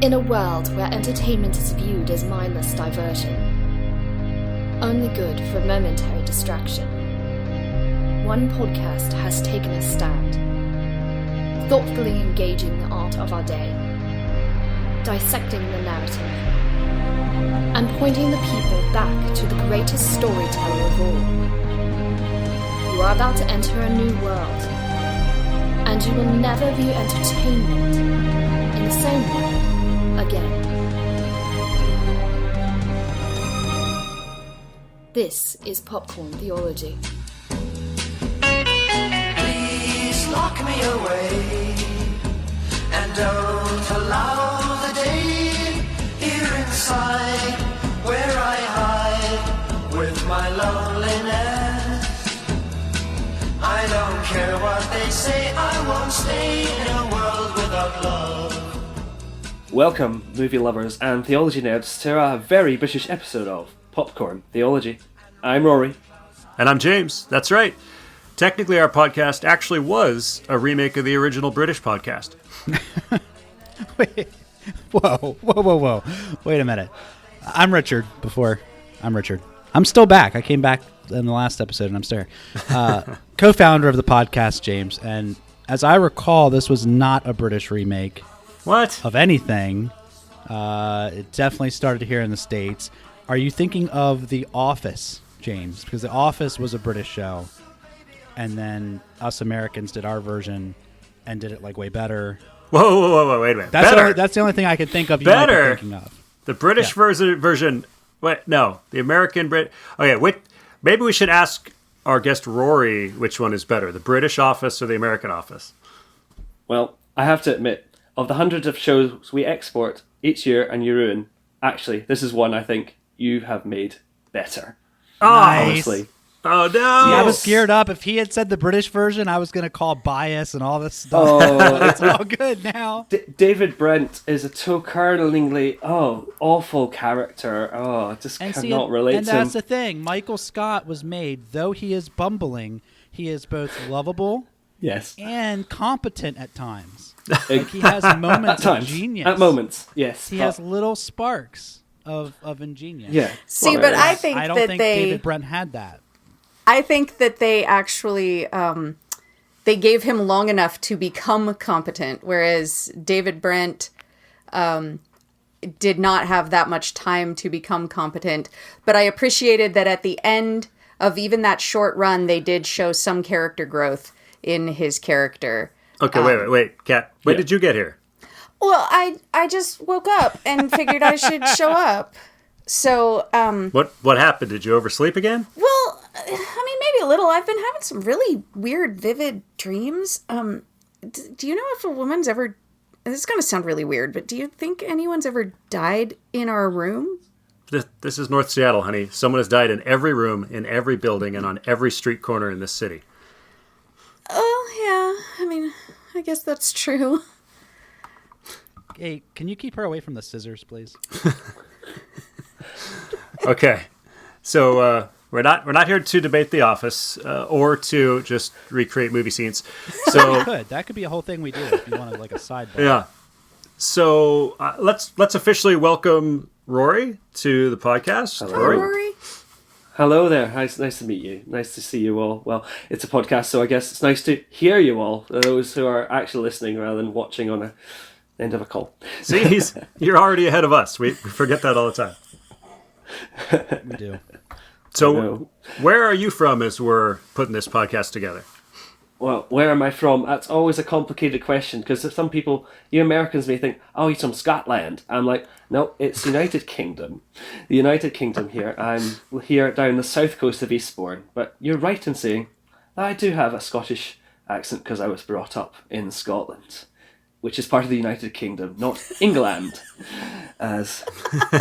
In a world where entertainment is viewed as mindless diversion, only good for momentary distraction, one podcast has taken a stand, thoughtfully engaging the art of our day, dissecting the narrative, and pointing the people back to the greatest storyteller of all. You are about to enter a new world, and you will never view entertainment in the same way again. This is Popcorn Theology. Please lock me away and don't allow the day here inside where I hide with my loneliness. I don't care what they say, I won't stay in a world without love. Welcome, movie lovers and theology nerds, to a very British episode of Popcorn Theology. I'm Rory. And I'm James. That's right. Technically, our podcast actually was a remake of the original British podcast. Wait. Whoa. Wait a minute. I'm Richard. I'm still back. I came back in the last episode and I'm still here. Co-founder of the podcast, James. And as I recall, this was not a British remake. What? Of anything. It definitely started here in the States. Are you thinking of The Office, James? Because The Office was a British show. And then us Americans did our version and did it like way better. Whoa, wait a minute. That's the only thing I could think of you might be thinking of. The British version. Wait, no. The American Okay, maybe we should ask our guest Rory which one is better, the British Office or the American Office? Well, I have to admit, of the hundreds of shows we export each year and you ruin, actually, this is one I think you have made better. Nice. Honestly. Oh, no. See, I was geared up. If he had said the British version, I was going to call bias and all this stuff. Oh, it's all good now. David Brent is a toe-curlingly, awful character. I just cannot relate to him. And that's the thing. Michael Scott was made, though he is bumbling, he is both lovable and competent at times. Like he has moments of genius. At moments, yes. He has little sparks of ingenious. Yeah. See, but I think I don't that think David Brent had that. I think that they actually they gave him long enough to become competent, whereas David Brent did not have that much time to become competent. But I appreciated that at the end of even that short run, they did show some character growth in his character. Okay, wait, Kat. When did you get here? Well, I just woke up and figured I should show up. So, What happened? Did you oversleep again? Well, I mean, maybe a little. I've been having some really weird, vivid dreams. Do you know if a woman's ever... This is going to sound really weird, but do you think anyone's ever died in our room? This is North Seattle, honey. Someone has died in every room, in every building, and on every street corner in this city. Oh, yeah. I mean, I guess that's true. Hey, can you keep her away from the scissors, please? Okay, so we're not here to debate The Office or to just recreate movie scenes. So that could be a whole thing we do if you wanted like a sidebar. Yeah. So let's officially welcome Rory to the podcast. Hello. Rory. Hello there. Nice to meet you. Nice to see you all. Well, it's a podcast, so I guess it's nice to hear you all, those who are actually listening rather than watching on the end of a call. See, you're already ahead of us. We forget that all the time. We do. So where are you from as we're putting this podcast together? Well, where am I from? That's always a complicated question because some people, you Americans may think, oh, he's from Scotland. I'm like, no, it's United Kingdom. The United Kingdom here. I'm here down the south coast of Eastbourne. But you're right in saying that I do have a Scottish accent because I was brought up in Scotland, which is part of the United Kingdom, not England, as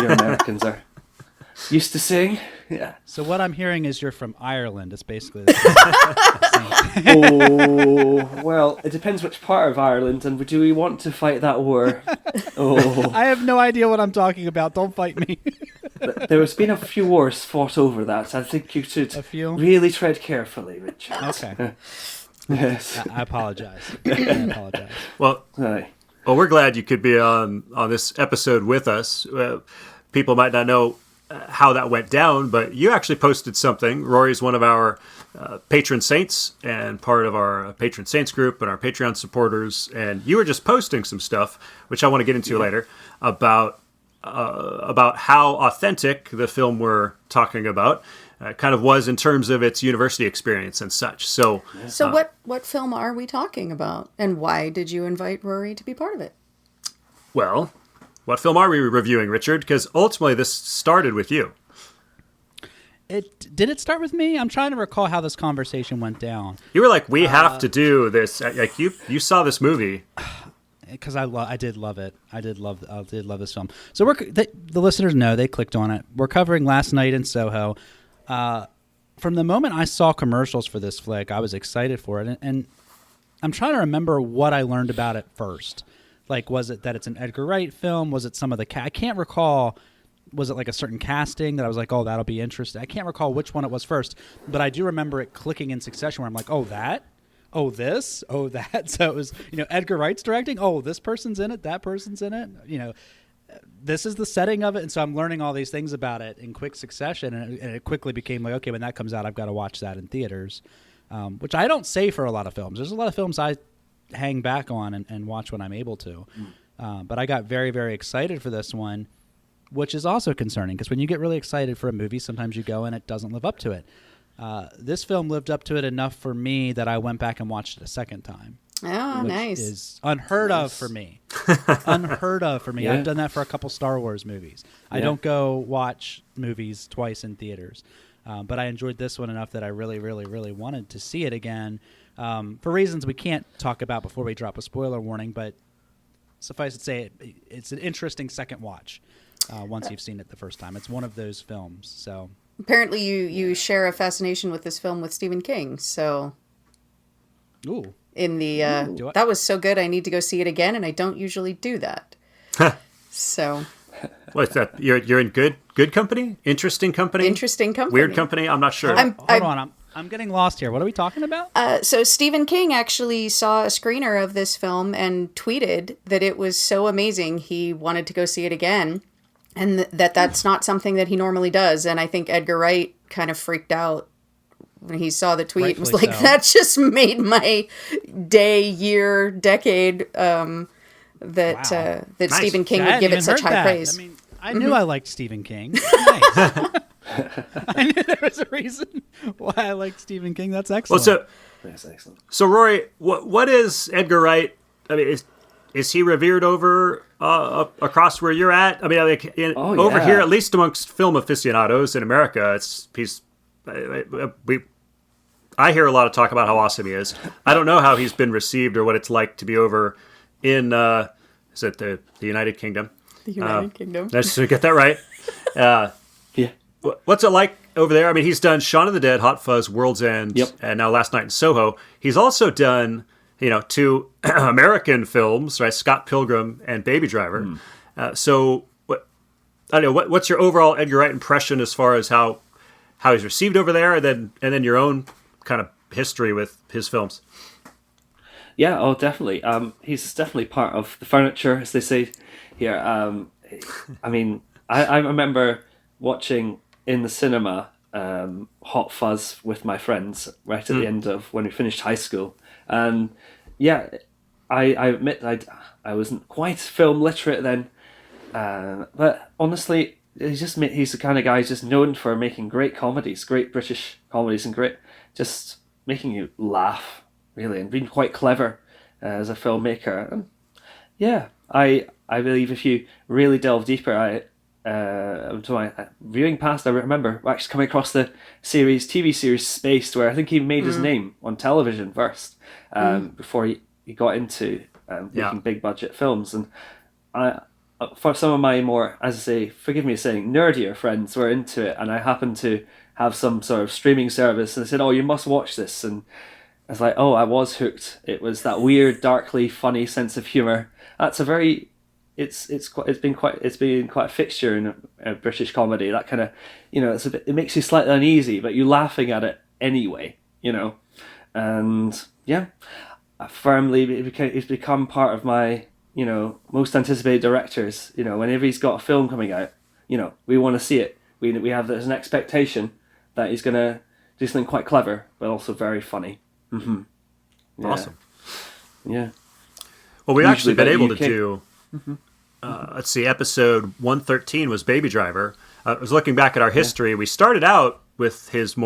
your Americans are used to saying. Yeah. So what I'm hearing is you're from Ireland. It's basically the same. Oh, well, it depends which part of Ireland, and do we want to fight that war? Oh, I have no idea what I'm talking about. Don't fight me. there has been a few wars fought over that. I think you should really tread carefully, Richard. Okay. Yes. I apologize. I apologize. Well, Aye. Well, we're glad you could be on this episode with us. People might not know how that went down, but you actually posted something. Rory's one of our patron saints and part of our patron saints group and our Patreon supporters. And you were just posting some stuff, which I want to get into later, about how authentic the film we're talking about kind of was in terms of its university experience and such. So what film are we talking about, and why did you invite Rory to be part of it? Well, what film are we reviewing, Richard? Because ultimately this started with you. Did it start with me? I'm trying to recall how this conversation went down. You were like, we have to do this. Like you saw this movie. Because I did love it. I did love this film. So the listeners know, they clicked on it. We're covering Last Night in Soho. From the moment I saw commercials for this flick, I was excited for it. And I'm trying to remember what I learned about it first. Like, was it that it's an Edgar Wright film? Was it some of the I can't recall. Was it like a certain casting that I was like, oh, that'll be interesting? I can't recall which one it was first, but I do remember it clicking in succession where I'm like, oh, that? Oh, this? Oh, that? So it was, Edgar Wright's directing. Oh, this person's in it. That person's in it. This is the setting of it. And so I'm learning all these things about it in quick succession. And it quickly became like, okay, when that comes out, I've got to watch that in theaters, which I don't say for a lot of films. There's a lot of films I hang back on and watch when I'm able to. But I got very, very excited for this one, which is also concerning because when you get really excited for a movie, sometimes you go and it doesn't live up to it. This film lived up to it enough for me that I went back and watched it a second time. Oh, which nice. Is unheard of for me. Unheard of for me. Yeah. I've done that for a couple Star Wars movies. I don't go watch movies twice in theaters. But I enjoyed this one enough that I really, really, really wanted to see it again. For reasons we can't talk about before we drop a spoiler warning, but suffice to say, it's an interesting second watch once you've seen it the first time. It's one of those films. So apparently you share a fascination with this film with Stephen King. So ooh. In the that was so good, I need to go see it again, and I don't usually do that. So what's that? You're in good company? Interesting company? Interesting company. Weird company? I'm not sure. Hold on. I'm getting lost here. What are we talking about? So Stephen King actually saw a screener of this film and tweeted that it was so amazing he wanted to go see it again, and that's not something that he normally does. And I think Edgar Wright kind of freaked out when he saw the tweet and was like, so. That just made my day, year, decade that Nice. Stephen King would give it such high praise. I mean, I knew I liked Stephen King. Nice. I knew there was a reason why I liked Stephen King. That's excellent. Well, That's excellent. so Rory, what is Edgar Wright? I mean, is he revered over across where you're at? I mean, over here, at least amongst film aficionados in America, I hear a lot of talk about how awesome he is. I don't know how he's been received or what it's like to be over in is it the United Kingdom? The United Kingdom. Let's get that right. Yeah. What's it like over there? I mean, he's done Shaun of the Dead, Hot Fuzz, World's End, and now Last Night in Soho. He's also done, 2 American films, right? Scott Pilgrim and Baby Driver. So, what's your overall Edgar Wright impression as far as how he's received over there, and then your own kind of history with his films? Yeah, definitely. He's definitely part of the furniture, as they say here. I mean, I remember watching in the cinema Hot Fuzz with my friends right at the end of when we finished high school. And yeah, I admit I wasn't quite film literate then. But honestly, he's the kind of guy who's just known for making great comedies, great British comedies, and great just making you laugh, really, and being quite clever as a filmmaker. And yeah, I believe if you really delve deeper, to my viewing past, I remember actually coming across the TV series Spaced, where I think he made his name on television first, before he got into making big budget films. And for some of my more, as I say, forgive me saying, nerdier friends were into it, and I happened to have some sort of streaming service, and they said, "Oh, you must watch this." And I was like, "Oh, I was hooked." It was that weird, darkly funny sense of humor. That's a very It's been quite a fixture in a British comedy. That kind of, it makes you slightly uneasy, but you're laughing at it anyway, And yeah, it's become part of my most anticipated directors, whenever he's got a film coming out, we want to see it. We have there's an expectation that he's going to do something quite clever, but also very funny. Mm-hmm. Yeah. Awesome. Yeah. Well, we've actually been able to UK. do, let's see, episode 113 was Baby Driver. I was looking back at our history. We started out with his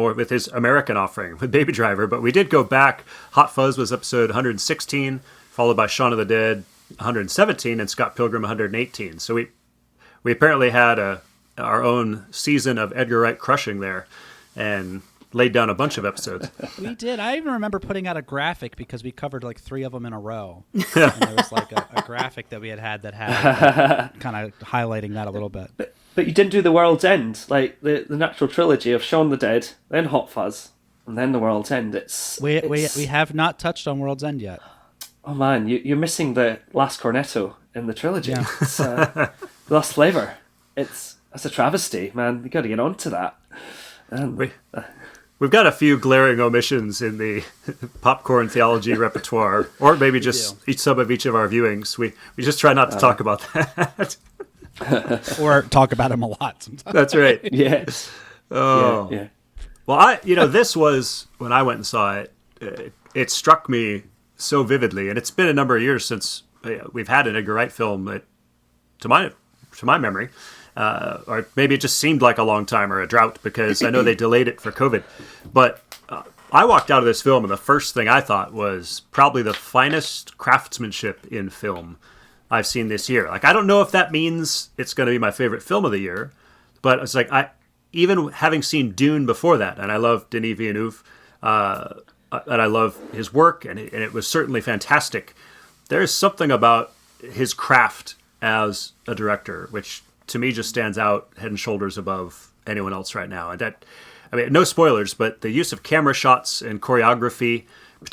American offering with Baby Driver, but we did go back. Hot Fuzz was episode 116, followed by Shaun of the Dead 117, and Scott Pilgrim 118. So we apparently had our own season of Edgar Wright crushing there, and laid down a bunch of episodes. We did. I even remember putting out a graphic because we covered like 3 of them in a row. And there was like a graphic that we had that had kind of highlighting that a little bit. But you didn't do The World's End, like the natural trilogy of Shaun the Dead, then Hot Fuzz, and then The World's End. We have not touched on World's End yet. Oh man, you're missing the last cornetto in the trilogy. Yeah. It's Lost Flavor. That's a travesty, man. You got to get onto that. We've got a few glaring omissions in the popcorn theology repertoire, or maybe just some of each of our viewings. We just try not to talk about that. Or talk about them a lot sometimes. That's right. Yes. Oh. Yeah. Well, this was, when I went and saw it, it struck me so vividly, and it's been a number of years since we've had an Edgar Wright film that, to my memory, or maybe it just seemed like a long time or a drought, because I know they delayed it for COVID. But I walked out of this film, and the first thing I thought was probably the finest craftsmanship in film I've seen this year. Like, I don't know if that means it's going to be my favorite film of the year, but it's like, even having seen Dune before that, and I love Denis Villeneuve, and I love his work, and it was certainly fantastic. There's something about his craft as a director, which to me just stands out head and shoulders above anyone else right now. And that, no spoilers, but the use of camera shots and choreography,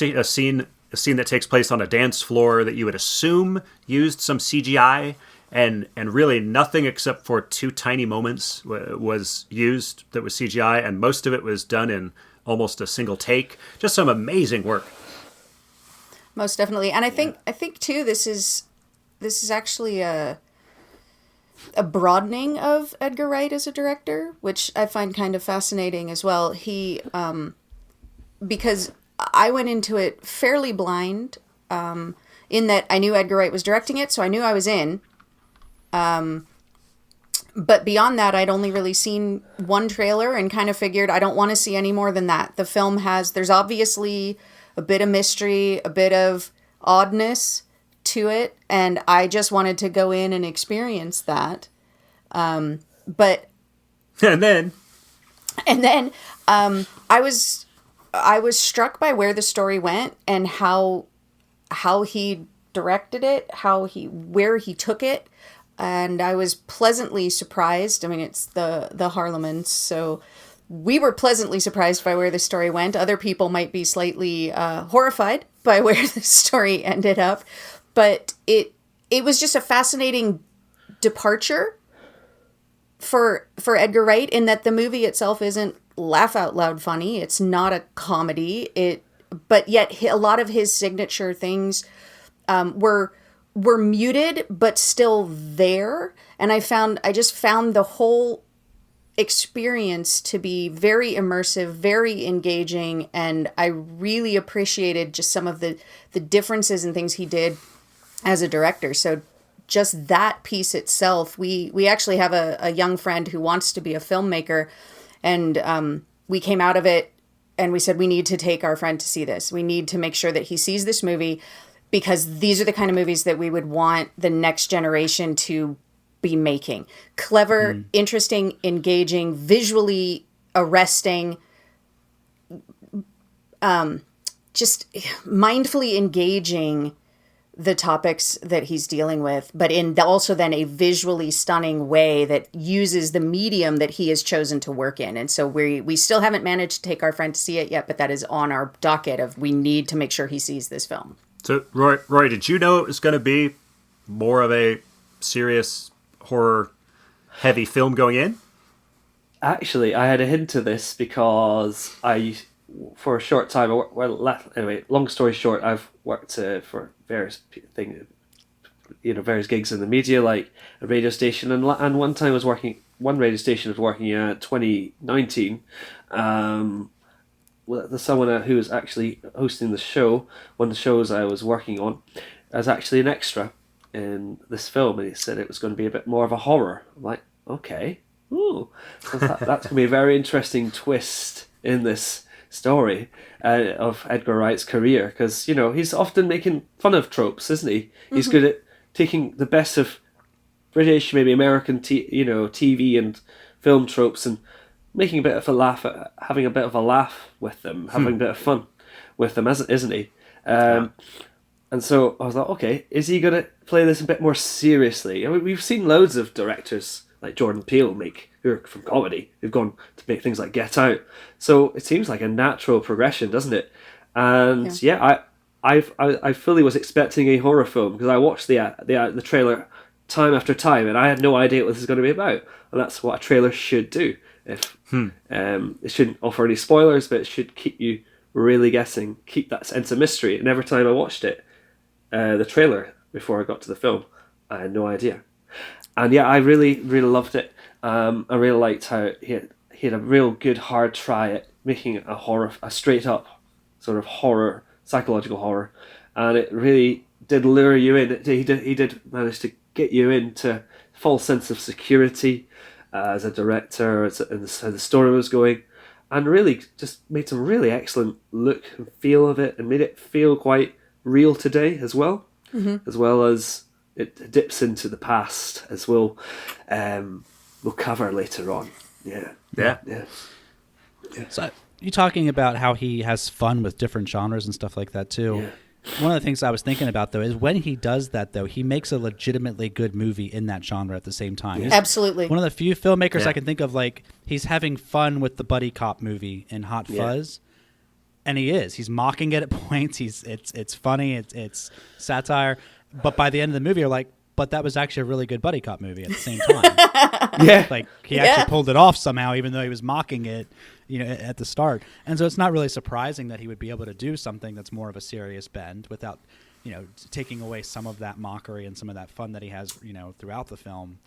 a scene that takes place on a dance floor that you would assume used some CGI, and really nothing except for 2 tiny moments was used that was CGI, and most of it was done in almost a single take. Just some amazing work. Most definitely. And I think too, this is actually a broadening of Edgar Wright as a director, which I find kind of fascinating as well. He, because I went into it fairly blind, in that I knew Edgar Wright was directing it, so I knew I was in. But beyond that, I'd only really seen one trailer and kind of figured I don't want to see any more than that. The film there's obviously a bit of mystery, a bit of oddness to it, and I just wanted to go in and experience that. But and then I was struck by where the story went and how he directed it, where he took it, and I was pleasantly surprised. I mean, it's the Harlemans, so we were pleasantly surprised by where the story went. Other people might be slightly horrified by where the story ended up, but it was just a fascinating departure for Edgar Wright, in that the movie itself isn't laugh out loud funny. It's not a comedy. But yet a lot of his signature things were muted, but still there. And I just found the whole experience to be very immersive, very engaging, and I really appreciated just some of the differences and things he did as a director. So just that piece itself, we actually have a young friend who wants to be a filmmaker, and we came out of it and we said, we need to take our friend to see this. We need to make sure that he sees this movie, because these are the kind of movies that we would want the next generation to be making. Clever, interesting, engaging, visually arresting, just mindfully engaging the topics that he's dealing with, but in also then a visually stunning way that uses the medium that he has chosen to work in. And so we still haven't managed to take our friend to see it yet, but that is on our docket of, we need to make sure he sees this film. So, Roy, did you know it was going to be more of a serious horror-heavy film going in? Actually, I had a hint of this because for a short time, anyway, long story short, I've worked for various various gigs in the media, like a radio station, and one time one radio station was working at 2019. There's someone who was actually hosting the show, one of the shows I was working on, as actually an extra in this film, and he said it was going to be a bit more of a horror. I'm like, okay, ooh, so that's going to be a very interesting twist in this story of Edgar Wright's career, because he's often making fun of tropes, isn't he? He's good at taking the best of British, maybe American, TV and film tropes and making a bit of a laugh, having a bit of a laugh with them, having a bit of fun with them, isn't he? And so I was like, okay, is he going to play this a bit more seriously? I mean, we've seen loads of directors like Jordan Peele who are from comedy, who've gone to make things like Get Out. So it seems like a natural progression, doesn't it? And I fully was expecting a horror film, because I watched the trailer time after time, and I had no idea what this is going to be about. And that's what a trailer should do. It shouldn't offer any spoilers, but it should keep you really guessing, keep that sense of mystery. And every time I watched it, the trailer before I got to the film, I had no idea. And I really, really loved it. I really liked how he had a real good hard try at making a straight up sort of horror, psychological horror, and it really did lure you in. He did manage to get you into false sense of security as a director, and how the story was going, and really just made some really excellent look and feel of it, and made it feel quite real today as well, as well as it dips into the past, as we'll cover later on. Yeah. So you talking about how he has fun with different genres and stuff like that too. Yeah. One of the things I was thinking about, though, is when he does that, though, he makes a legitimately good movie in that genre at the same time. Yeah. Absolutely. One of the few filmmakers I can think of, like, he's having fun with the buddy cop movie in Hot Fuzz, and he is. He's mocking it at points. It's funny. It's satire. But by the end of the movie, you're like, but that was actually a really good buddy cop movie at the same time. Like, he actually pulled it off somehow, even though he was mocking it, at the start. And so it's not really surprising that he would be able to do something that's more of a serious bend without, taking away some of that mockery and some of that fun that he has, throughout the film.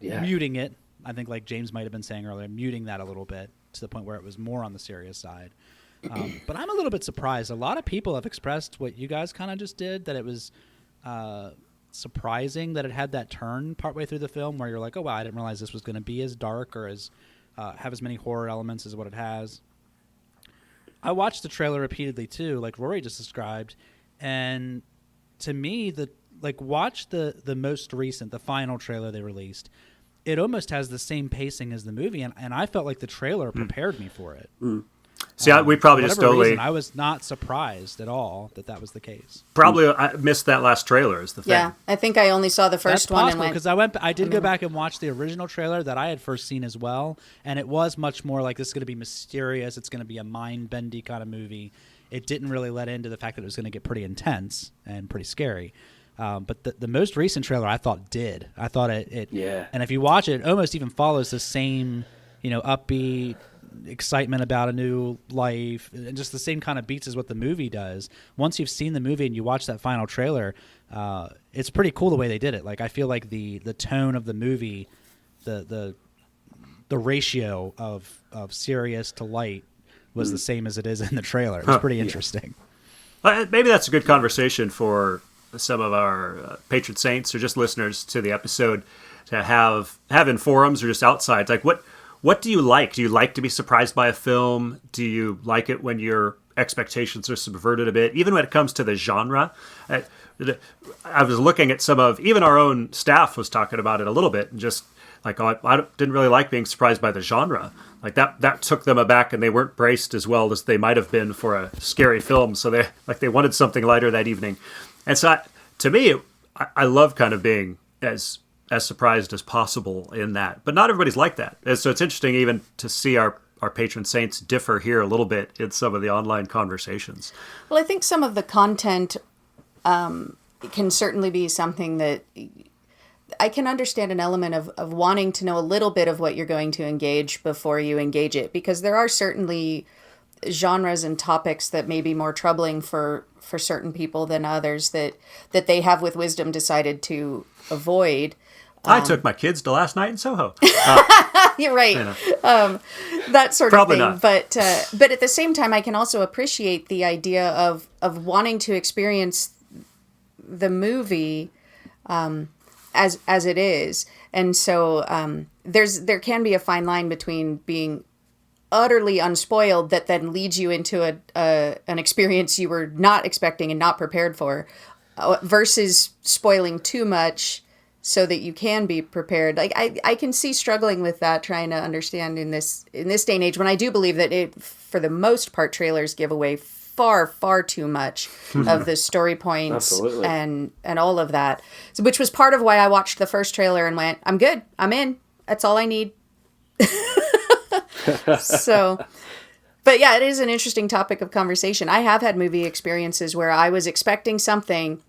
Muting it, I think, like James might have been saying earlier, muting that a little bit to the point where it was more on the serious side. But I'm a little bit surprised. A lot of people have expressed what you guys kind of just did, that it was surprising that it had that turn partway through the film where you're like, oh, wow, I didn't realize this was going to be as dark or as have as many horror elements as what it has. I watched the trailer repeatedly, too, like Rory just described. And to me, watch the most recent, the final trailer they released. It almost has the same pacing as the movie, and I felt like the trailer prepared me for it. See, we probably just totally... I was not surprised at all that was the case. Probably I missed that last trailer is the thing. Yeah, I think I only saw the first one. That's possible, because I did go back and watch the original trailer that I had first seen as well, and it was much more like, this is going to be mysterious, it's going to be a mind-bendy kind of movie. It didn't really let into the fact that it was going to get pretty intense and pretty scary. But the most recent trailer I thought did. I thought it and if you watch it, it almost even follows the same, upbeat excitement about a new life and just the same kind of beats as what the movie does. Once you've seen the movie and you watch that final trailer, it's pretty cool the way they did it. Like, I feel like the tone of the movie, the ratio of serious to light was the same as it is in the trailer. It was pretty interesting. Maybe that's a good conversation for some of our patron saints or just listeners to the episode to have in forums or just outside. Like, what do you like? Do you like to be surprised by a film? Do you like it when your expectations are subverted a bit? Even when it comes to the genre, I was looking at even our own staff was talking about it a little bit, and just like, I didn't really like being surprised by the genre. Like that took them aback, and they weren't braced as well as they might have been for a scary film. So they wanted something lighter that evening. And so to me, I love kind of being as surprised as possible in that. But not everybody's like that. And so it's interesting even to see our patron saints differ here a little bit in some of the online conversations. Well, I think some of the content can certainly be something that I can understand an element of wanting to know a little bit of what you're going to engage before you engage it, because there are certainly genres and topics that may be more troubling for certain people than others that they have with wisdom decided to avoid. I took my kids to last night in Soho. You're right. That sort Probably of thing. not. But at the same time, I can also appreciate the idea of wanting to experience the movie as it is. And so there can be a fine line between being utterly unspoiled that then leads you into an experience you were not expecting and not prepared for, versus spoiling too much so that you can be prepared. Like I can see struggling with that, trying to understand in this day and age, when I do believe that for the most part, trailers give away far too much of the story points and all of that. So, which was part of why I watched the first trailer and went, I'm good, I'm in. That's all I need. So, but yeah, it is an interesting topic of conversation. I have had movie experiences where I was expecting something,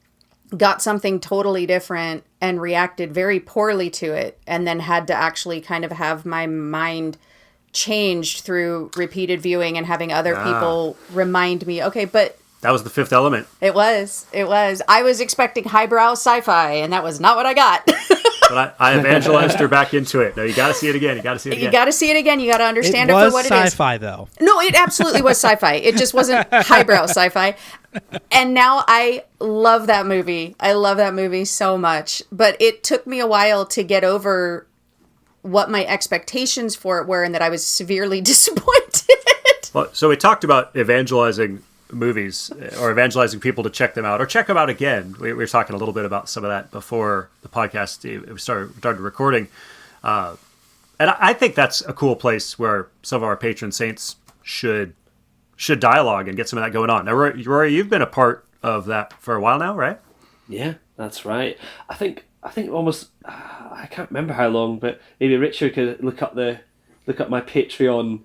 got something totally different, and reacted very poorly to it, and then had to actually kind of have my mind changed through repeated viewing and having other people remind me, okay, but That was The Fifth Element. It was. I was expecting highbrow sci-fi, and that was not what I got. But I evangelized her back into it. No, you got to see it again. You got to see it again. You got to see it again. You got to understand it was for what it is. sci-fi, though. No, it absolutely was sci-fi. It just wasn't highbrow sci-fi. And now I love that movie. I love that movie so much. But it took me a while to get over what my expectations for it were, and that I was severely disappointed. Well, so we talked about evangelizing movies, or evangelizing people to check them out or check them out again. We were talking a little bit about some of that before the podcast started recording. And I think that's a cool place where some of our patron saints should dialogue and get some of that going on. Now, Rory, you've been a part of that for a while now, right? Yeah, that's right. I think almost, I can't remember how long, but maybe Richard could look up my Patreon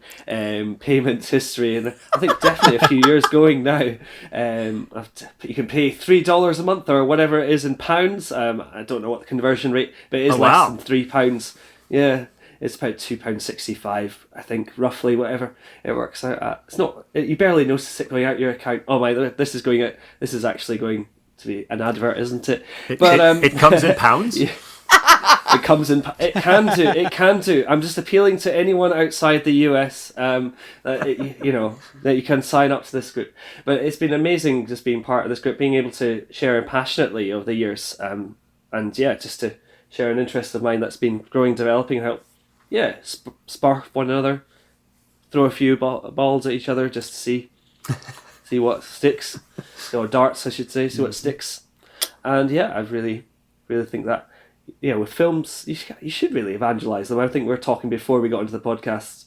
payments history, and I think definitely a few years going now. You can pay $3 a month or whatever it is in pounds. I don't know what the conversion rate, but it is less than £3. Yeah, it's about £2.65, I think, roughly, whatever it works out at. It's not, you barely notice it going out your account. Oh my, this is going out. This is actually going to be an advert, isn't it? But it comes in pounds. Yeah. It comes in. It can do. I'm just appealing to anyone outside the US, that you can sign up to this group. But it's been amazing just being part of this group, being able to share passionately over the years, and just to share an interest of mine that's been growing, developing, help, spark one another, throw a few balls at each other just to see what sticks, or darts, I should say, see what sticks, and I really think that. Yeah, with films, you should really evangelize them. I think we were talking before we got into the podcast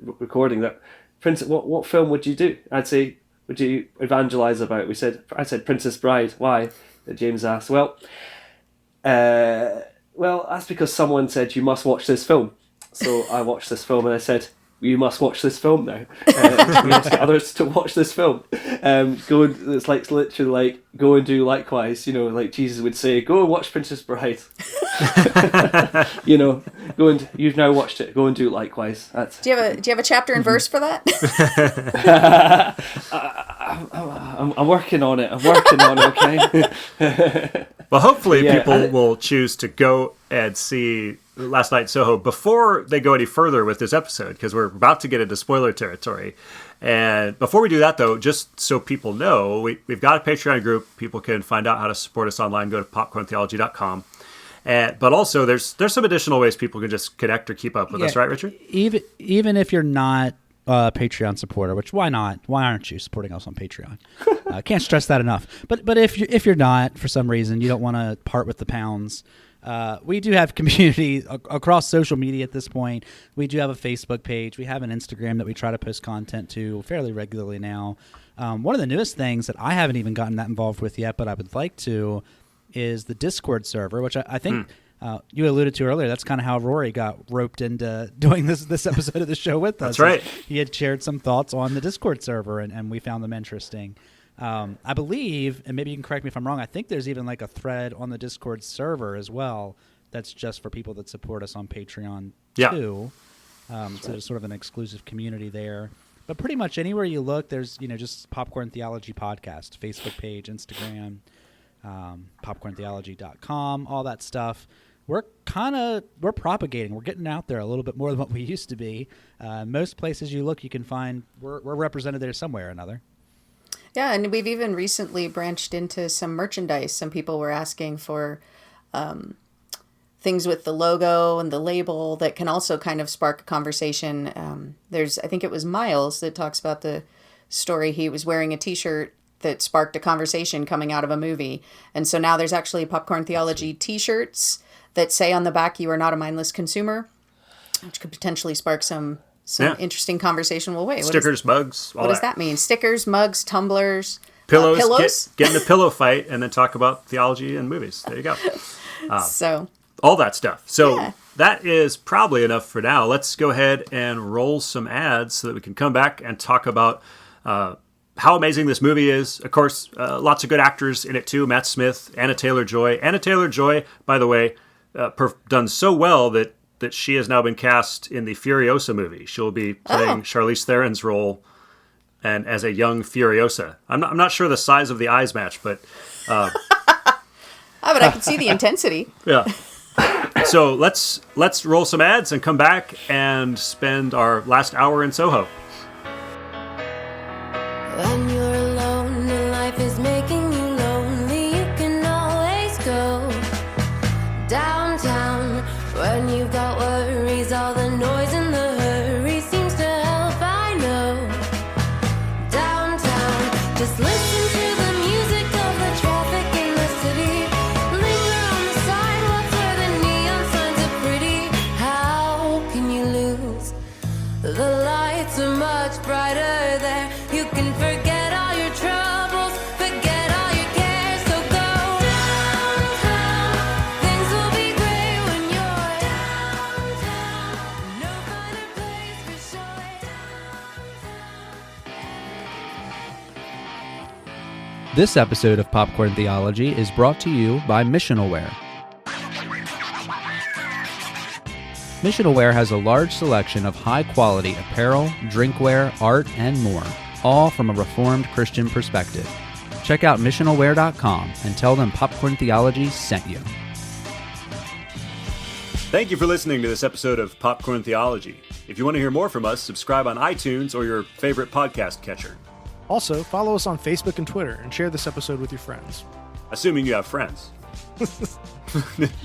recording that, what film would you do? I'd say, would you evangelize about? I said Princess Bride. Why? James asked. Well, that's because someone said you must watch this film. So I watched this film and I said, you must watch this film now. We must get others to watch this film. It's like literally like go and do likewise. Like Jesus would say, go and watch Princess Bride. Go and you've now watched it. Go and do likewise. Do you have a chapter and verse for that? I'm working on it. Okay. Well, hopefully people will choose to go and see Last Night in Soho before they go any further with this episode, because we're about to get into spoiler territory. And before we do that, though, just so people know, we've got a Patreon group. People can find out how to support us online. Go to popcorntheology.com. But also, there's some additional ways people can just connect or keep up with us, right, Richard? Even if you're not a Patreon supporter, which why not? Why aren't you supporting us on Patreon? Can't stress that enough. But if you're not, for some reason, you don't want to part with the pounds. We do have community across social media at this point. We do have a Facebook page. We have an Instagram that we try to post content to fairly regularly now. One of the newest things that I haven't even gotten that involved with yet, but I would like to, is the Discord server, which I think you alluded to earlier. That's kind of how Rory got roped into doing this episode of the show with us. That's right. He had shared some thoughts on the Discord server, and we found them interesting. I believe, and maybe you can correct me if I'm wrong, I think there's even like a thread on the Discord server as well that's just for people that support us on Patreon too. So there's sort of an exclusive community there. But pretty much anywhere you look, there's, just Popcorn Theology Podcast, Facebook page, Instagram, popcorntheology.com, all that stuff. We're propagating. We're getting out there a little bit more than what we used to be. Most places you look, you can find we're represented there somewhere or another. Yeah, and we've even recently branched into some merchandise. Some people were asking for things with the logo and the label that can also kind of spark a conversation. I think it was Miles that talks about the story. He was wearing a T-shirt that sparked a conversation coming out of a movie. And so now there's actually Popcorn Theology T-shirts that say on the back, "You are not a mindless consumer," which could potentially spark some interesting conversation. Well, wait, stickers, mugs. What does that mean? Stickers, mugs, tumblers, pillows. Pillows. Get in a pillow fight and then talk about theology and movies. There you go. So all that stuff. So that is probably enough for now. Let's go ahead and roll some ads so that we can come back and talk about how amazing this movie is. Of course, lots of good actors in it too. Matt Smith, Anna Taylor-Joy. Anna Taylor-Joy, by the way, done so well that she has now been cast in the Furiosa movie. She'll be playing Charlize Theron's role and as a young Furiosa. I'm not sure the size of the eyes match, but but I can see the intensity. Yeah. So let's roll some ads and come back and spend our last hour in Soho. When you're alone and life is making you lonely, you can always go downtown. When you've got worries, all the noise and the hurry seems to help, I know. Downtown, just listen to the music of the traffic in the city. Linger on the sidewalks where the neon signs are pretty. How can you lose? The lights are much brighter there. You can forget all your troubles, forget all your cares. So go downtown. Things will be great when you're downtown. No better place for sure. Downtown. This episode of Popcorn Theology is brought to you by Missionalware. Missionalware has a large selection of high-quality apparel, drinkware, art, and more, all from a Reformed Christian perspective. Check out missionalware.com and tell them Popcorn Theology sent you. Thank you for listening to this episode of Popcorn Theology. If you want to hear more from us, subscribe on iTunes or your favorite podcast catcher. Also, follow us on Facebook and Twitter and share this episode with your friends. Assuming you have friends.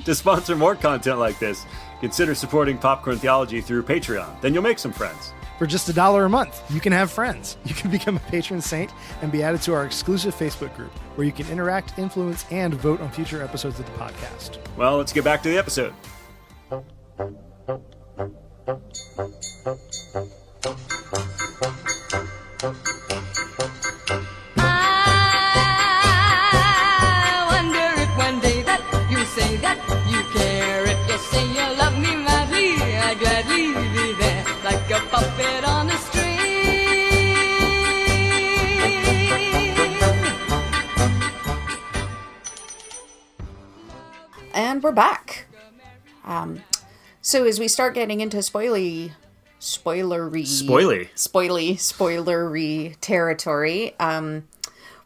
To sponsor more content like this, consider supporting Popcorn Theology through Patreon. Then you'll make some friends. For just $1 a month, you can have friends. You can become a patron saint and be added to our exclusive Facebook group, where you can interact, influence, and vote on future episodes of the podcast. Well, let's get back to the episode. I wonder if one day that you say that you care. If you say you love me madly, I'd gladly be there like a puppet on a string. And we're back. So as we start getting into spoilery territory,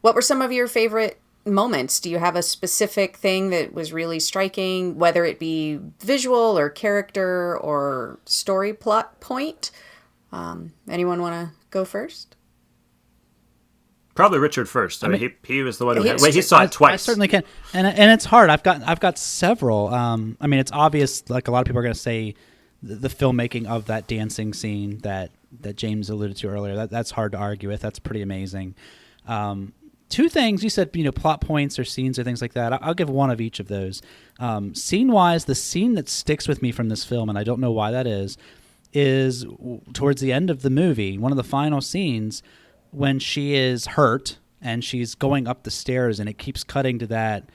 what were some of your favorite moments? Do you have a specific thing that was really striking, whether it be visual or character or story plot point? Anyone want to go first? Probably Richard first. I mean, he was the one who he saw I it twice. I certainly can, and it's hard. I've got several. I mean, it's obvious. Like a lot of people are going to say, the filmmaking of that dancing scene that James alluded to earlier. That's hard to argue with. That's pretty amazing. Two things you said, plot points or scenes or things like that. I'll give one of each of those. Scene wise, the scene that sticks with me from this film, and I don't know why that is towards the end of the movie. One of the final scenes, when she is hurt and she's going up the stairs, and it keeps cutting to that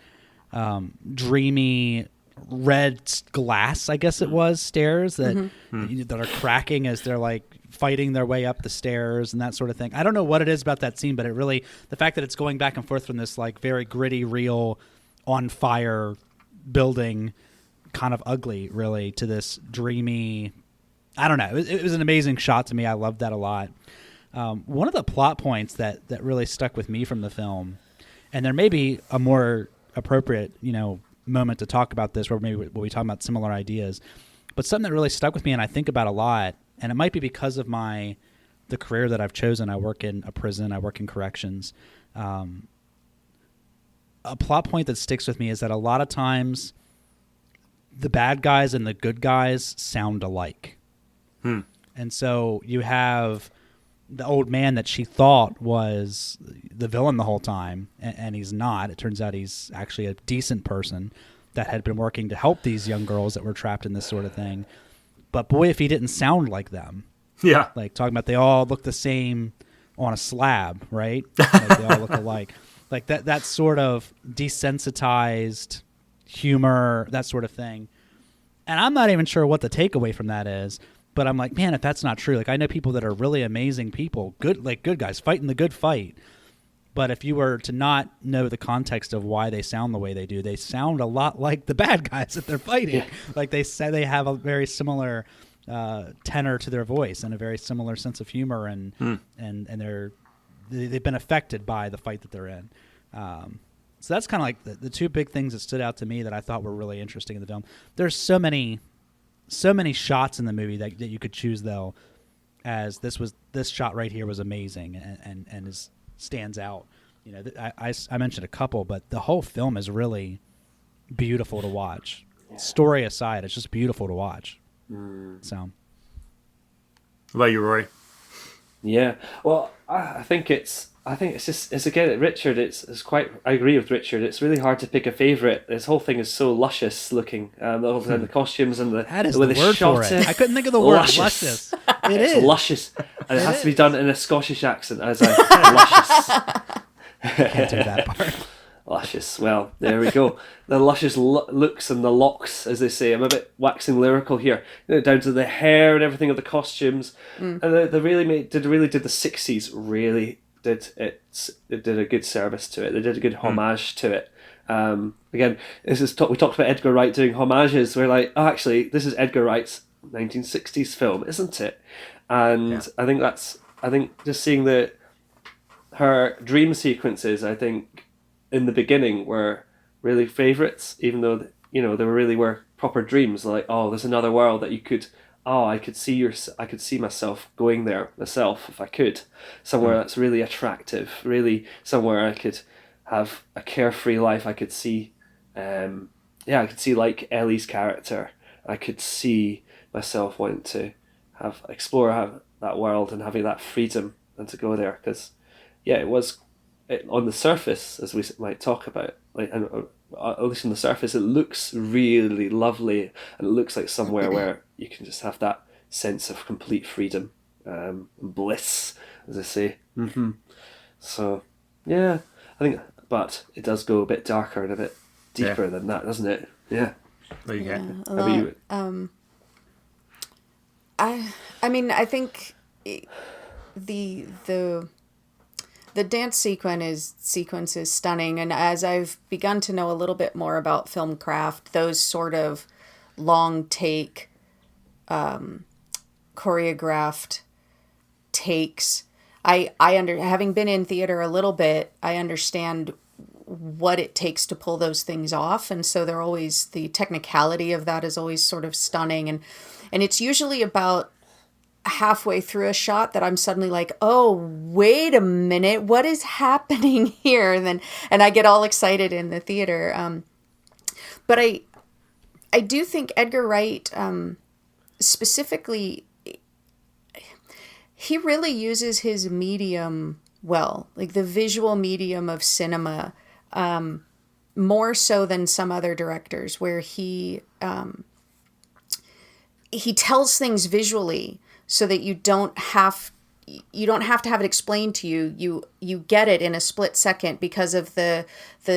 dreamy red glass, I guess it was, stairs that that are cracking as they're like fighting their way up the stairs and that sort of thing. I don't know what it is about that scene, but it really, the fact that it's going back and forth from this like very gritty, real, on fire building, kind of ugly, really, to this dreamy, I don't know. It was an amazing shot to me. I loved that a lot. One of the plot points that really stuck with me from the film, and there may be a more appropriate, moment to talk about this, where maybe we'll be talking about similar ideas, but something that really stuck with me and I think about a lot, and it might be because of the career that I've chosen. I work in a prison. I work in corrections. A plot point that sticks with me is that a lot of times the bad guys and the good guys sound alike. And so you have the old man that she thought was the villain the whole time, and he's not. It turns out he's actually a decent person that had been working to help these young girls that were trapped in this sort of thing. But boy, if he didn't sound like them. Yeah. Like talking about they all look the same on a slab, right? Like they all look alike. Like that sort of desensitized humor, that sort of thing. And I'm not even sure what the takeaway from that is. But I'm like, man, if that's not true, like I know people that are really amazing people, good guys fighting the good fight. But if you were to not know the context of why they sound the way they do, they sound a lot like the bad guys that they're fighting. Yeah. Like they say they have a very similar tenor to their voice and a very similar sense of humor, and they've been affected by the fight that they're in. So that's kind of like the two big things that stood out to me that I thought were really interesting in the film. There's so many shots in the movie that you could choose, though, as this shot right here was amazing and stands out. I mentioned a couple, but the whole film is really beautiful to watch. Yeah. Story aside, it's just beautiful to watch. So, what about you, Roy? Yeah, well, I think it's again, Richard. It's quite. I agree with Richard. It's really hard to pick a favorite. This whole thing is so luscious looking. The costumes and that is the word for it. I couldn't think of the word luscious. It's luscious, and it has to be done in a Scottish accent. As luscious. Can't do that part. Luscious. Well, there we go. The luscious looks and the locks, as they say. I'm a bit waxing lyrical here. Down to the hair and everything of the costumes, and they really did the 60s. Really did it. It did a good service to it. They did a good homage to it. Again, we talked about Edgar Wright doing homages. We're like, oh, actually, this is Edgar Wright's 1960s film, isn't it? And yeah. I think just seeing her dream sequences, I think, in the beginning were really favourites, even though they really were proper dreams. Like, oh, there's another world that you could. Oh, I could see myself going there myself if I could. Somewhere that's really attractive, really somewhere I could have a carefree life. I could see, I could see like Ellie's character. I could see myself wanting to explore that world and having that freedom and to go there. Because, it was on the surface, as we might talk about, like, and at least on the surface, it looks really lovely, and it looks like somewhere where you can just have that sense of complete freedom, bliss, as I say. Mm-hmm. So, yeah, I think, but it does go a bit darker and a bit deeper than that, doesn't it? Yeah. There you go. I mean, I think the dance sequence is stunning, and as I've begun to know a little bit more about film craft, those sort of long take, choreographed takes, having been in theater a little bit, I understand what it takes to pull those things off, and so the technicality of that is always sort of stunning, and it's usually about halfway through a shot that I'm suddenly like, oh, wait a minute, what is happening here? And I get all excited in the theater. But I do think Edgar Wright, specifically, he really uses his medium well, like the visual medium of cinema, more so than some other directors, where he tells things visually, so that you don't have to have it explained to you. You get it in a split second because of the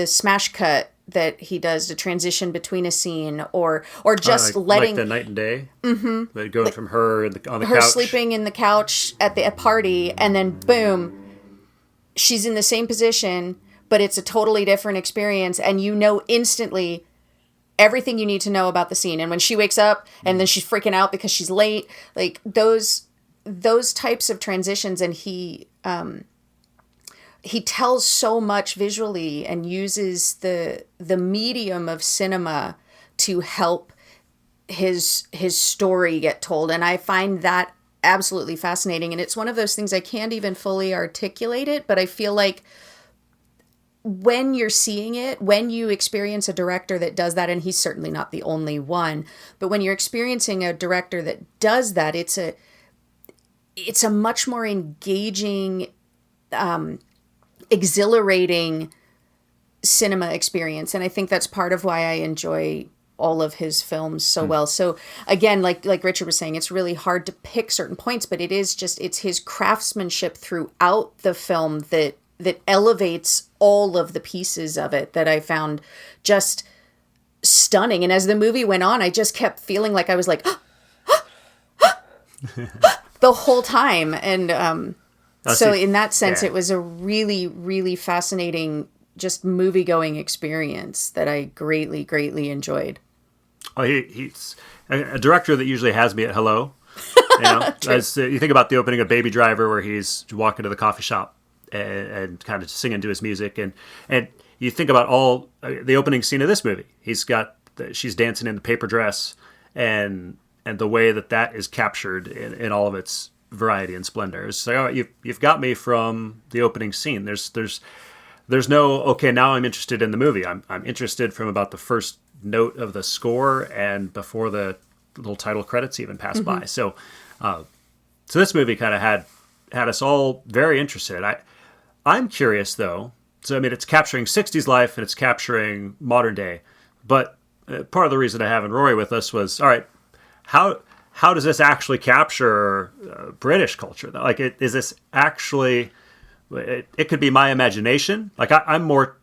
smash cut that he does to transition between a scene, or just letting, like the night and day. Mm-hmm. But going from her on the couch, her sleeping in the couch at the party, and then boom, she's in the same position, but it's a totally different experience, and instantly everything you need to know about the scene. And when she wakes up and then she's freaking out because she's late, like those types of transitions, and he tells so much visually and uses the medium of cinema to help his story get told. And I find that absolutely fascinating. And it's one of those things I can't even fully articulate it, but I feel like when you're seeing it, when you experience a director that does that, and he's certainly not the only one, but when you're experiencing a director that does that, it's a much more engaging, exhilarating cinema experience. And I think that's part of why I enjoy all of his films so well. So again, like Richard was saying, it's really hard to pick certain points, but it's his craftsmanship throughout the film that elevates all of the pieces of it that I found just stunning. And as the movie went on, I just kept feeling like I was like, the whole time. And so in that sense, it was a really, really fascinating, just movie-going experience that I greatly, greatly enjoyed. Oh, he's a director that usually has me at hello. You know, as you think about the opening of Baby Driver, where he's walking to the coffee shop and kind of singing to his music, and you think about all the opening scene of this movie. She's dancing in the paper dress, and the way that is captured in all of its variety and splendor. So you've got me from the opening scene. There's no okay, now I'm interested in the movie. I'm interested from about the first note of the score and before the little title credits even pass by. So this movie kind of had us all very interested. I'm curious though. So I mean, it's capturing 60s life and it's capturing modern day. But part of the reason I having Rory with us was, all right, how does this actually capture British culture? Like, is this actually? It could be my imagination. Like I'm more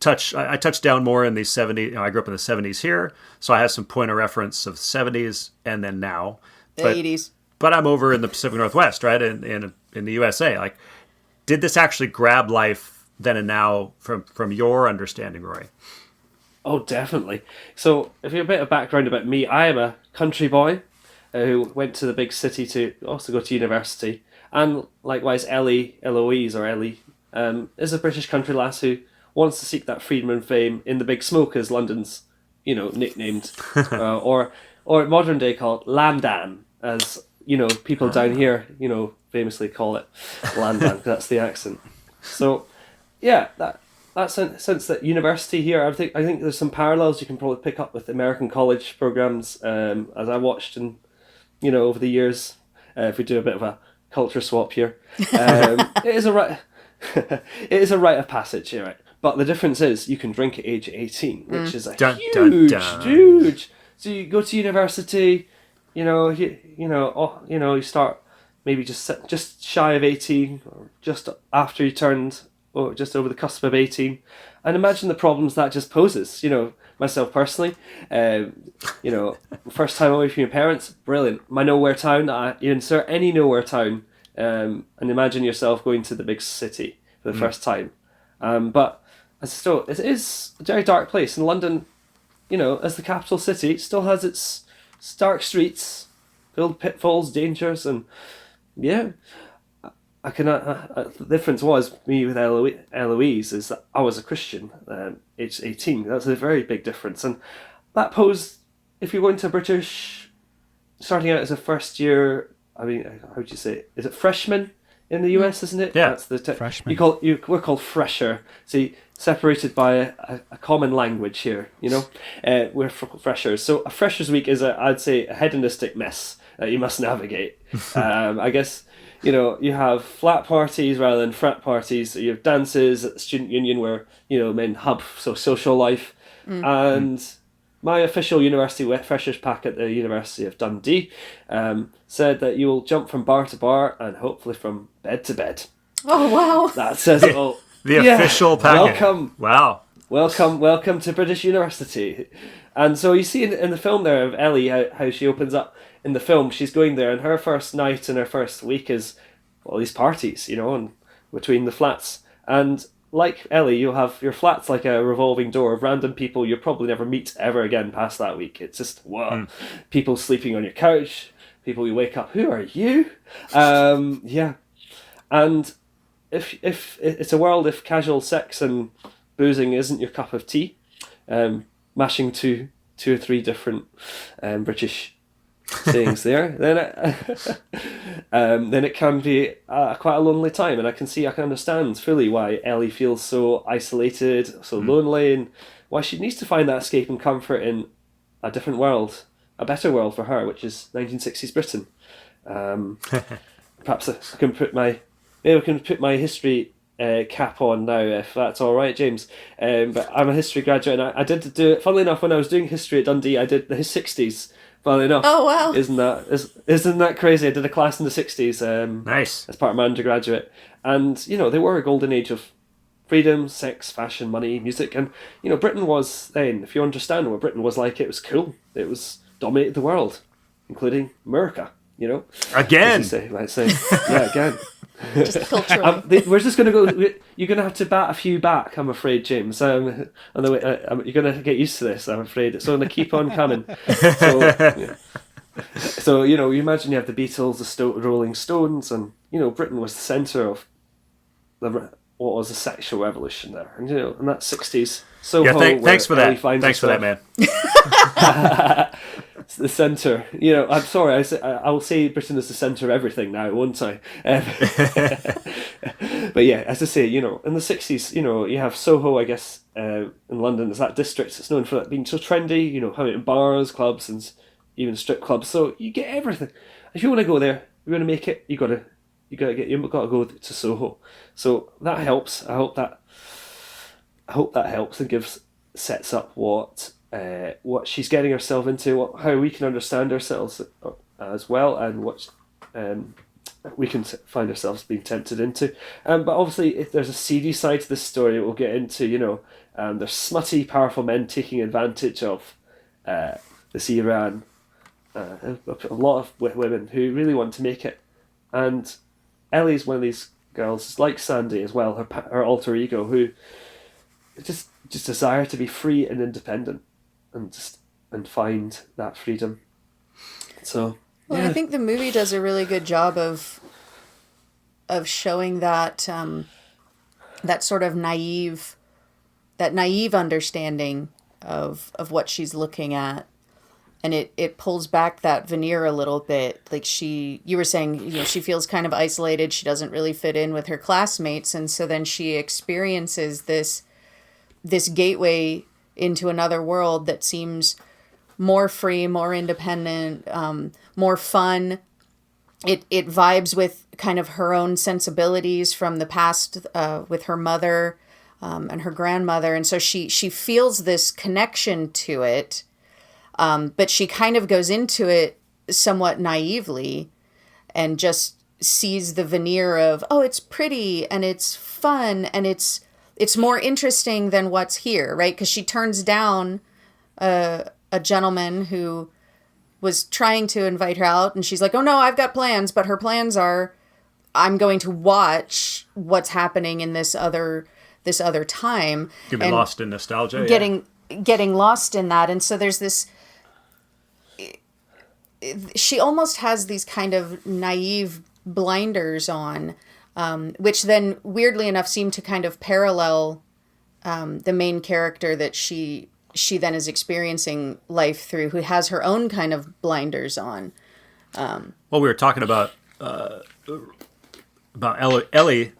I touch down more in the 70s. You know, I grew up in the 70s here, so I have some point of reference of the 70s and then now. The 80s. But I'm over in the Pacific Northwest, right? In the USA. Like, did this actually grab life then and now from your understanding, Roy? Oh, definitely. So, if you're a bit of background about me, I am a country boy who went to the big city to also go to university. And likewise, Ellie is a British country lass who wants to seek that freedom and fame in the big smoke, as London's, nicknamed, or modern day called Landan, as people down here, famously call it Landan, 'cause that's the accent. So, yeah, that sense that university here, I think there's some parallels you can probably pick up with American college programs, as I watched and over the years. If we do a bit of a culture swap here, it is a rite of passage here, right? But the difference is you can drink at age 18, which is a huge. So you go to university, you start maybe just shy of 18, or just after you turned, or just over the cusp of 18, and imagine the problems that just poses. Myself personally, first time away from your parents, brilliant. My nowhere town, you insert any nowhere town, and imagine yourself going to the big city for the first time. But still, it is a very dark place. And London, as the capital city, still has its dark streets, filled with pitfalls, dangers, and yeah. The difference was me with Eloise is that I was a Christian, age 18. That's a very big difference, and that posed, if you're going to British, starting out as a first year. I mean, how would you say it? Is it freshman in the US? Isn't it? Yeah, that's the freshman. We're called fresher. See, separated by a common language here. We're freshers. So a freshers week is I'd say a hedonistic mess that you must navigate. I guess. You have flat parties rather than frat parties. You have dances at the student union where, men hub social life. And my official university freshers pack at the University of Dundee said that you will jump from bar to bar and hopefully from bed to bed. Oh, wow. That says it all. The official packet. Welcome. Wow. Welcome to British University. And so you see in the film there of Ellie, how she opens up in the film. She's going there, and her first night and her first week is all these parties, and between the flats. And like Ellie, you'll have your flat's like a revolving door of random people you'll probably never meet ever again past that week. It's just, people sleeping on your couch, people you wake up, who are you? Yeah. And if it's a world, if casual sex and boozing isn't your cup of tea, mashing two or three different British sayings there, then it can be quite a lonely time, and I can understand fully why Ellie feels so isolated, so lonely, and why she needs to find that escape and comfort in a different world, a better world for her, which is 1960s Britain. Perhaps I can put my history cap on now, if that's all right, James. But I'm a history graduate, and I did do it. Funnily enough, when I was doing history at Dundee, I did the 60s. Funnily enough. Oh, wow. Isn't that crazy? I did a class in the 60s. Nice. As part of my undergraduate, and they were a golden age of freedom, sex, fashion, money, music, and Britain was then. If you understand what Britain was like, it was cool. It was dominated the world, including America. Again. Let's say, yeah, again. Just culturally. We're just going to go. You're going to have to bat a few back, I'm afraid, James. On the way, you're going to get used to this, I'm afraid. It's going to keep on coming. So you imagine you have the Beatles, the Rolling Stones, and Britain was the centre of what was the sexual revolution there, and and that 60s. So thanks for that. Thanks for that, man. It's the centre. I'm sorry. I will say Britain is the centre of everything now, won't I? But yeah, as I say, in the 60s, you have Soho, I guess, in London. There's that district that's known for that being so trendy. Having it in bars, clubs, and even strip clubs. So you get everything. If you want to go there, you want to make it. You've got to go to Soho. So that helps. I hope that helps and sets up what she's getting herself into, how we can understand ourselves as well, and what we can find ourselves being tempted into. But obviously, if there's a seedy side to this story, we'll get into. There's smutty, powerful men taking advantage of this era, and a lot of women who really want to make it. And Ellie's one of these girls, like Sandy as well, her alter ego, who just desire to be free and independent, and find that freedom. So, well, I think the movie does a really good job of showing that that sort of naive understanding of what she's looking at, and it pulls back that veneer a little bit. Like you were saying, she feels kind of isolated. She doesn't really fit in with her classmates, and so then she experiences this gateway into another world that seems more free, more independent, more fun. It vibes with kind of her own sensibilities from the past with her mother and her grandmother, and so she feels this connection to it, but she kind of goes into it somewhat naively and just sees the veneer of, oh, it's pretty and it's fun and it's more interesting than what's here, right? Because she turns down a gentleman who was trying to invite her out, and she's like, oh no, I've got plans, but her plans are, I'm going to watch what's happening in this other time. Getting lost in nostalgia. Getting lost in that. And so there's this, she almost has these kind of naive blinders on, which then weirdly enough seem to kind of parallel the main character that she then is experiencing life through, who has her own kind of blinders on. Well, we were talking about Ellie.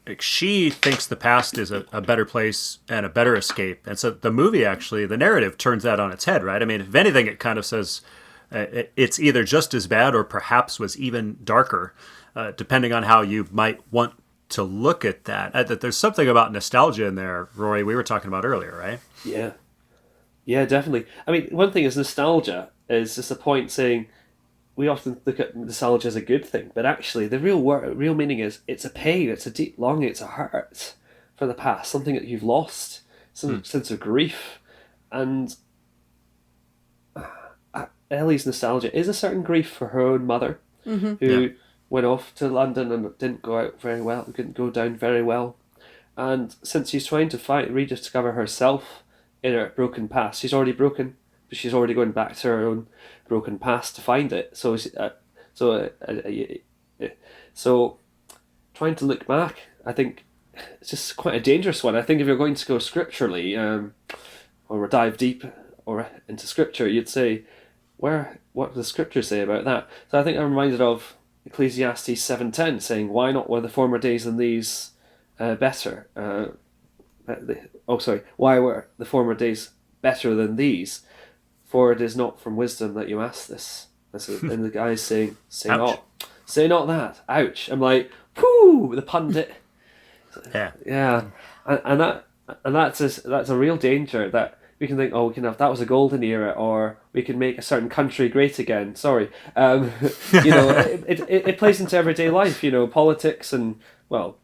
Like, she thinks the past is a better place and a better escape, and so the movie, actually, the narrative turns that on its head, right? I mean, if anything, it kind of says it's either just as bad or perhaps was even darker, depending on how you might want to look at that. That there's something about nostalgia in there, Rory, we were talking about earlier, right? Yeah, definitely. I mean, one thing is nostalgia is just a point saying we often look at nostalgia as a good thing, but actually the real meaning is it's a pain, it's a deep longing, it's a hurt for the past, something that you've lost, some sense of grief. And Ellie's nostalgia is a certain grief for her own mother, who went off to London and didn't go out very well, couldn't go down very well. And since she's trying to rediscover herself in her broken past, she's already broken she's already going back to her own broken past to find it. So trying to look back, I think it's just quite a dangerous one. I think if you're going to go scripturally, or dive deep or into scripture, you'd say, what does the scripture say about that? So I think I'm reminded of Ecclesiastes 7:10 saying, "Why not were the former days than these better?" Why were the former days better than these? For it is not from wisdom that you ask this. And the guy's saying, say not that. Ouch. I'm like, whoo, the pundit. Yeah. And that's a real danger, that we can think, we can have, that was a golden era, or we can make a certain country great again. Sorry. It plays into everyday life, politics, and, well,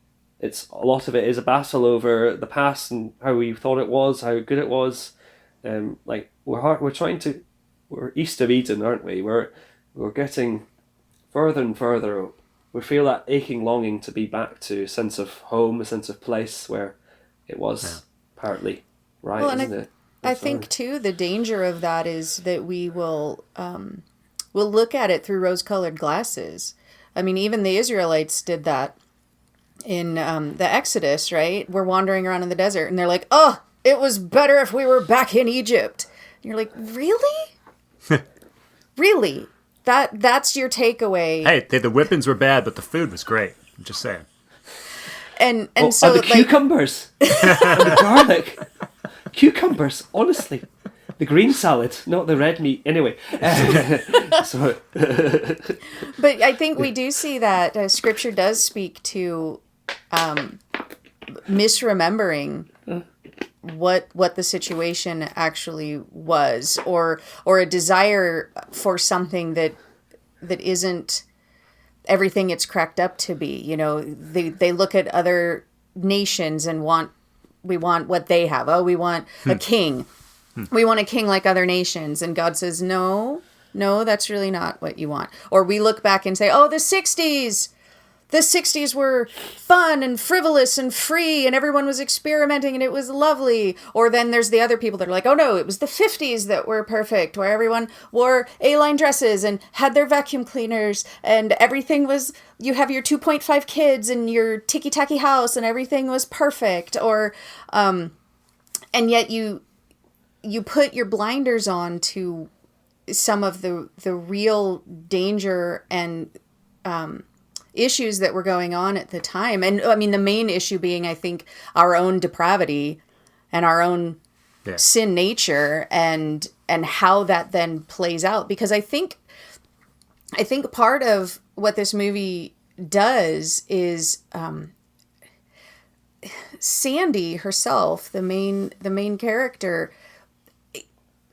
a lot of it is a battle over the past and how we thought it was, how good it was. We're east of Eden, aren't we? We're getting further and further. We feel that aching longing to be back to a sense of home, a sense of place where it was partly right, isn't it? I think too the danger of that is that we will we'll look at it through rose-colored glasses. I mean, even the Israelites did that in the Exodus, right? We're wandering around in the desert, and they're like, "Oh, it was better if we were back in Egypt." And you're like, "Really? Really? That's your takeaway?" Hey, the whippings were bad, but the food was great. I'm just saying. And so the cucumbers and the garlic. Cucumbers, honestly. The green salad, not the red meat. Anyway. But I think we do see that Scripture does speak to misremembering what the situation actually was, or a desire for something that isn't everything it's cracked up to be. They look at other nations and we want what they have. Oh, we want a king. We want a king like other nations. And God says, no, that's really not what you want. Or we look back and say, oh, the 60s. The 60s were fun and frivolous and free, and everyone was experimenting, and it was lovely. Or then there's the other people that are like, oh no, it was the 50s that were perfect, where everyone wore A-line dresses and had their vacuum cleaners, and everything was, you have your 2.5 kids and your ticky-tacky house, and everything was perfect. Or, and yet you put your blinders on to some of the real danger and issues that were going on at the time. And I mean, the main issue being, I think, our own depravity and our own sin nature, and how that then plays out. Because I think part of what this movie does is Sandy herself, the main character,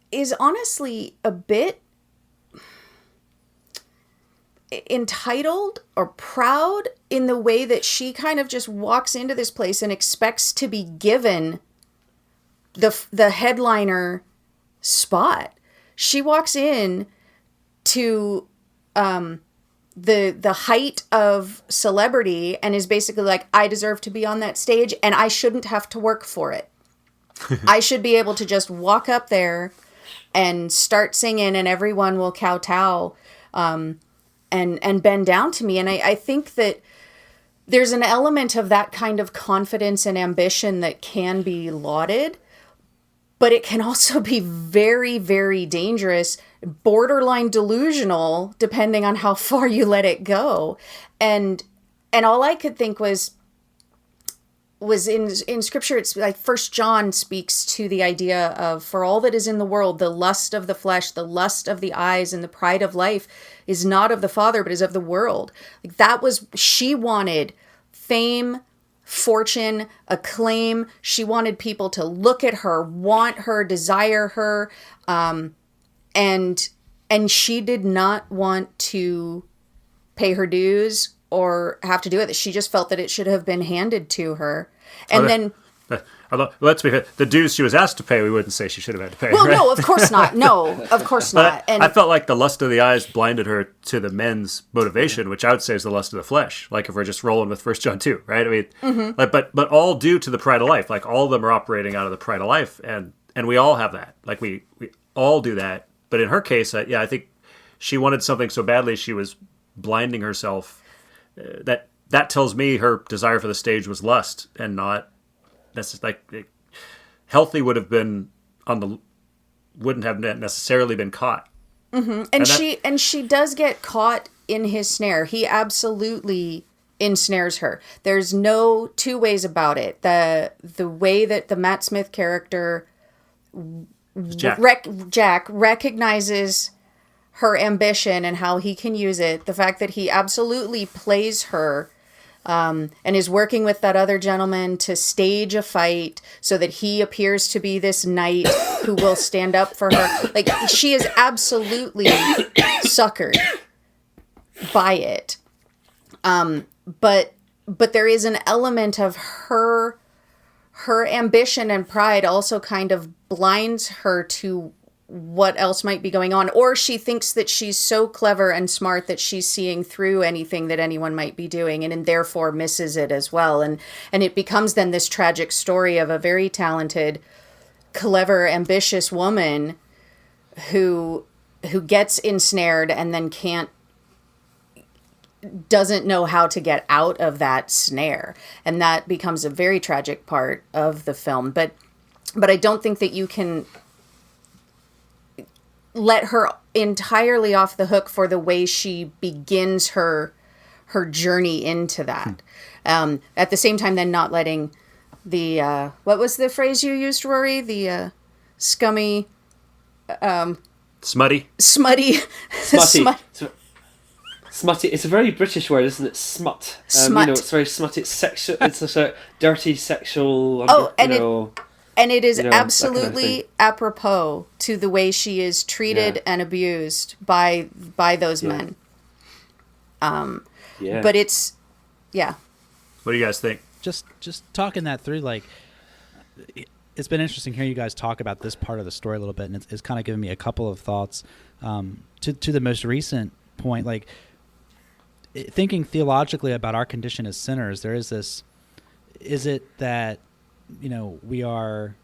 is honestly a bit entitled or proud in the way that she kind of just walks into this place and expects to be given the headliner spot. She walks in to the height of celebrity and is basically like, I deserve to be on that stage, and I shouldn't have to work for it. I should be able to just walk up there and start singing, and everyone will kowtow and bend down to me. And I think that there's an element of that kind of confidence and ambition that can be lauded, but it can also be very, very dangerous, borderline delusional, depending on how far you let it go. And all I could think was in Scripture, it's like 1 John speaks to the idea of, for all that is in the world, the lust of the flesh, the lust of the eyes, and the pride of life is not of the Father, but is of the world. Like, that was, she wanted fame, fortune, acclaim. She wanted people to look at her, want her, desire her, and she did not want to pay her dues or have to do it. She just felt that it should have been handed to her. And let's be fair, the dues she was asked to pay, we wouldn't say she should have had to pay. Well, right? no, of course not. No, of course not. And I felt like the lust of the eyes blinded her to the men's motivation, which I would say is the lust of the flesh. Like, if we're just rolling with 1 John 2, right? I mean, but all due to the pride of life. Like, all of them are operating out of the pride of life, and we all have that. Like, all do that. But in her case, I think she wanted something so badly she was blinding herself. That tells me her desire for the stage was lust and not healthy would have been wouldn't have necessarily been caught. Mm-hmm. And she does get caught in his snare. He absolutely ensnares her. There's no two ways about it. The way that the Matt Smith character Jack recognizes her ambition and how he can use it, the fact that he absolutely plays her and is working with that other gentleman to stage a fight so that he appears to be this knight who will stand up for her. Like, she is absolutely suckered by it. But there is an element of her ambition and pride also kind of blinds her to what else might be going on, or she thinks that she's so clever and smart that she's seeing through anything that anyone might be doing, and therefore misses it as well. And it becomes then this tragic story of a very talented, clever, ambitious woman who gets ensnared and then doesn't know how to get out of that snare. And that becomes a very tragic part of the film. But I don't think that you can let her entirely off the hook for the way she begins her journey into that. At the same time, then not letting the, what was the phrase you used, Rory? The scummy... Smutty. Smutty. Smutty. It's a very British word, isn't it? Smut. Smut. It's very smutty. It's sexual. It's a sort of dirty sexual. And it is absolutely that kind of thing. apropos to the way she is treated and abused by those men. But it's, What do you guys think? Just talking that through, like, it's been interesting hearing you guys talk about this part of the story a little bit, and it's kind of given me a couple of thoughts to the most recent point. Like, thinking theologically about our condition as sinners, there is this: is it that we are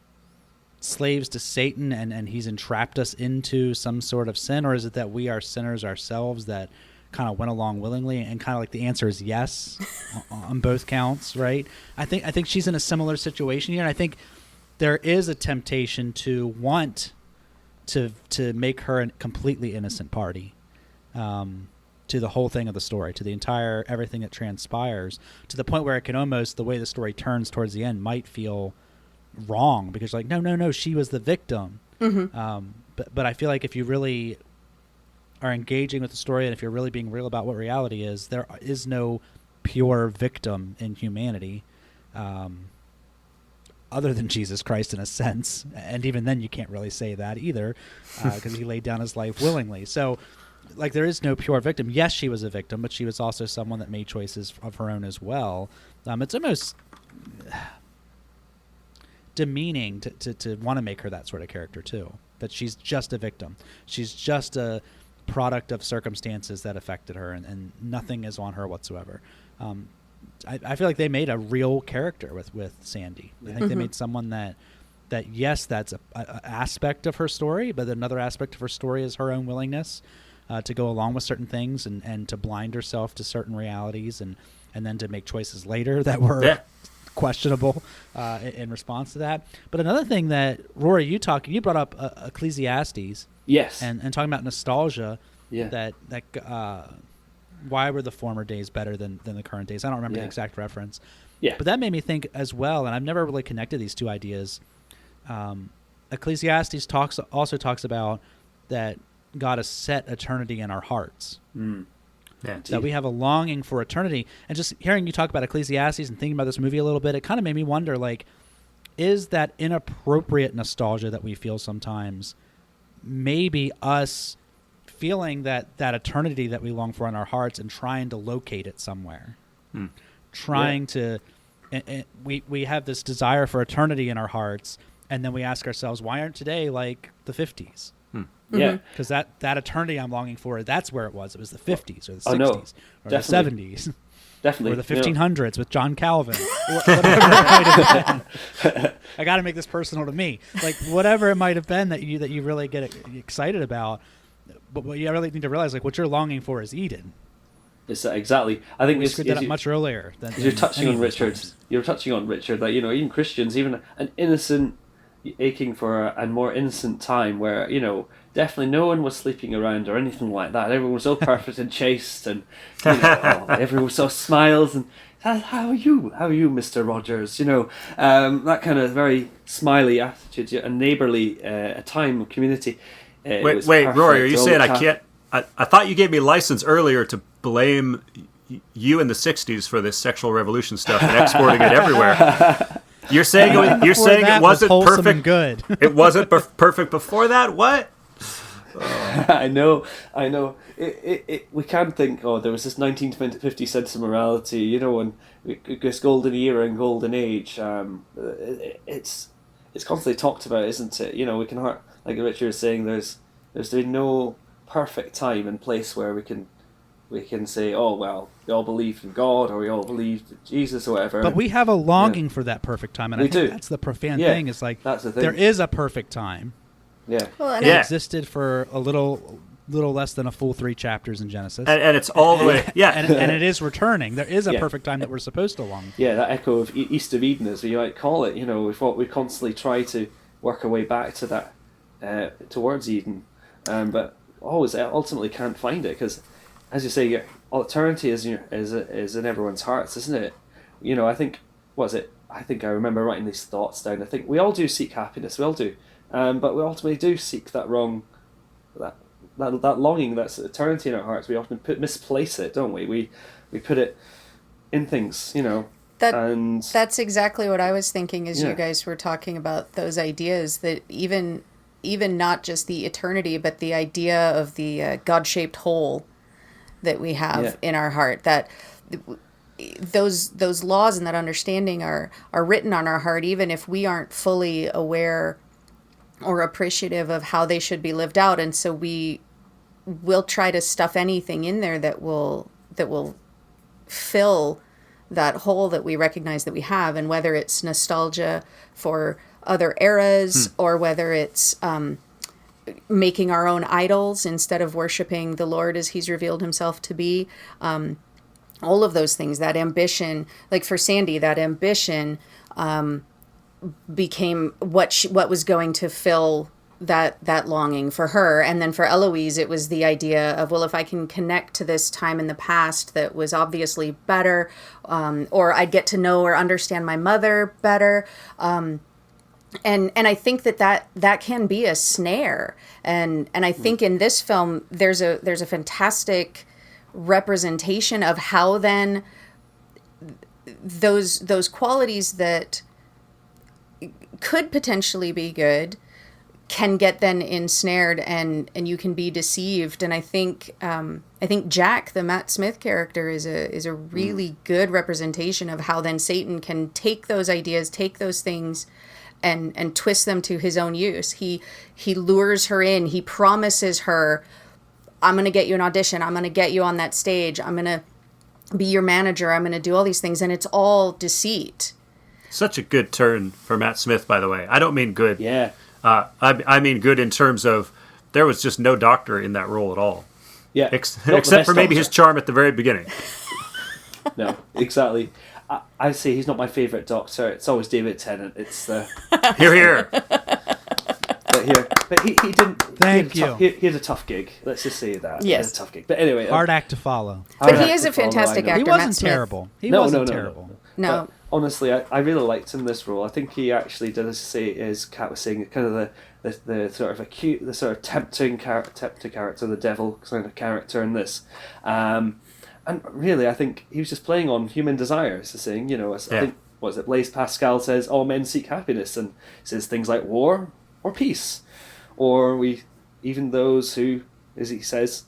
slaves to Satan and he's entrapped us into some sort of sin, or is it that we are sinners ourselves that kind of went along willingly? And kind of like the answer is yes on both counts, right? I think she's in a similar situation here, and I think there is a temptation to want to make her a completely innocent party to the whole thing of the story, to the entire everything that transpires, to the point where it can almost, the way the story turns towards the end, might feel wrong because like no, she was the victim. Mm-hmm. But I feel like if you really are engaging with the story and if you're really being real about what reality is, there is no pure victim in humanity other than Jesus Christ in a sense, and even then you can't really say that either because he laid down his life willingly. So like, there is no pure victim. Yes, she was a victim, but she was also someone that made choices of her own as well. It's almost demeaning to want to make her that sort of character too, that she's just a victim. She's just a product of circumstances that affected her, and nothing is on her whatsoever. I feel like they made a real character with Sandy. I think they made someone that yes, that's a aspect of her story, but another aspect of her story is her own willingness to go along with certain things and to blind herself to certain realities and then to make choices later that were questionable in response to that. But another thing that, Rory, you brought up Ecclesiastes. Yes. And talking about nostalgia. Yeah. That why were the former days better than the current days? I don't remember the exact reference. Yeah. But that made me think as well, and I've never really connected these two ideas. Ecclesiastes also talks about that God has set eternity in our hearts. Mm. Yeah, that we have a longing for eternity. And just hearing you talk about Ecclesiastes and thinking about this movie a little bit, it kind of made me wonder, like, is that inappropriate nostalgia that we feel sometimes maybe us feeling that eternity that we long for in our hearts and trying to locate it somewhere? Trying to... We have this desire for eternity in our hearts, and then we ask ourselves, why aren't today like the 50s? Yeah, because that eternity I'm longing for, that's where it was. It was the 50s or the 60s or definitely. the 70s. definitely. Or the 1500s with John Calvin. Whatever it might have been. I got to make this personal to me. Like whatever it might have been that you really get excited about, but what you really need to realize, like what you're longing for is Eden. It's exactly. I think We screwed that up much earlier. You're touching on Richard. You're touching on Richard that even Christians, even an innocent aching for a more innocent time where definitely no one was sleeping around or anything like that. Everyone was so perfect and chaste, and everyone saw smiles and how are you, Mr. Rogers? That kind of very smiley attitude, a neighbourly a time of community. Wait, Rory, are you saying I can't? I thought you gave me license earlier to blame you in the '60s for this sexual revolution stuff and exporting it everywhere. You're saying it wasn't perfect. Good. It wasn't perfect before that. What? I know. We can think, there was this 1950 sense of morality, and this golden era and golden age. It's constantly talked about, isn't it? We can, like Richard was saying, there's been no perfect time and place where we can say, we all believe in God or we all believe in Jesus or whatever. But we have a longing for that perfect time, and I think that's the profound thing. It's like that's the thing. There is a perfect time. Yeah. Well, and It existed for a little less than a full 3 chapters in Genesis, and it's all the way. Yeah, and it is returning. There is a perfect time that we're supposed to long for. Yeah, that echo of East of Eden, as we might call it. We constantly try to work our way back to that towards Eden, but always ultimately can't find it because, as you say, eternity is in everyone's hearts, isn't it? I think I think I remember writing these thoughts down. I think we all do seek happiness. We all do. But we ultimately do seek that longing, that's eternity in our hearts. We often misplace it, don't we? We put it in things, and that's exactly what I was thinking as you guys were talking about those ideas, that even not just the eternity, but the idea of the God-shaped hole that we have in our heart, that those laws and that understanding are written on our heart, even if we aren't fully aware or appreciative of how they should be lived out. And so we will try to stuff anything in there that will fill that hole that we recognize that we have. And whether it's nostalgia for other eras or whether it's making our own idols instead of worshiping the Lord as he's revealed himself to be, all of those things, that ambition, like for Sandy, that ambition became what was going to fill that longing for her. And then for Eloise, it was the idea of, if I can connect to this time in the past that was obviously better, or I'd get to know or understand my mother better. And I think that can be a snare. And I think in this film, there's a fantastic representation of how then those qualities that could potentially be good can get then ensnared and you can be deceived. And I think Jack, the Matt Smith character, is a really good representation of how then Satan can take those ideas, take those things and twist them to his own use. He lures her in, he promises her, I'm going to get you an audition, I'm going to get you on that stage, I'm going to be your manager, I'm going to do all these things, and it's all deceit. Such a good turn for Matt Smith, by the way. I don't mean good. Yeah. I mean good in terms of there was just no doctor in that role at all. Yeah. Except for maybe his charm at the very beginning. No, exactly. I say he's not my favourite doctor. It's always David Tennant. It's the Here. But he didn't. Thank you. He had a tough gig. Let's just say that. Yes. He had a tough gig. But anyway, Hard act to follow. But he is a fantastic actor. He Matt wasn't Smith. terrible. He No, wasn't no, terrible. No. But honestly, I really liked him in this role. I think he actually did, as Kat was saying, kind of the sort of acute, the sort of tempting character, the devil kind of character in this. And really, I think he was just playing on human desires. Saying, I think, what is it? Blaise Pascal says all men seek happiness, and says things like war or peace, or even those who, as he says,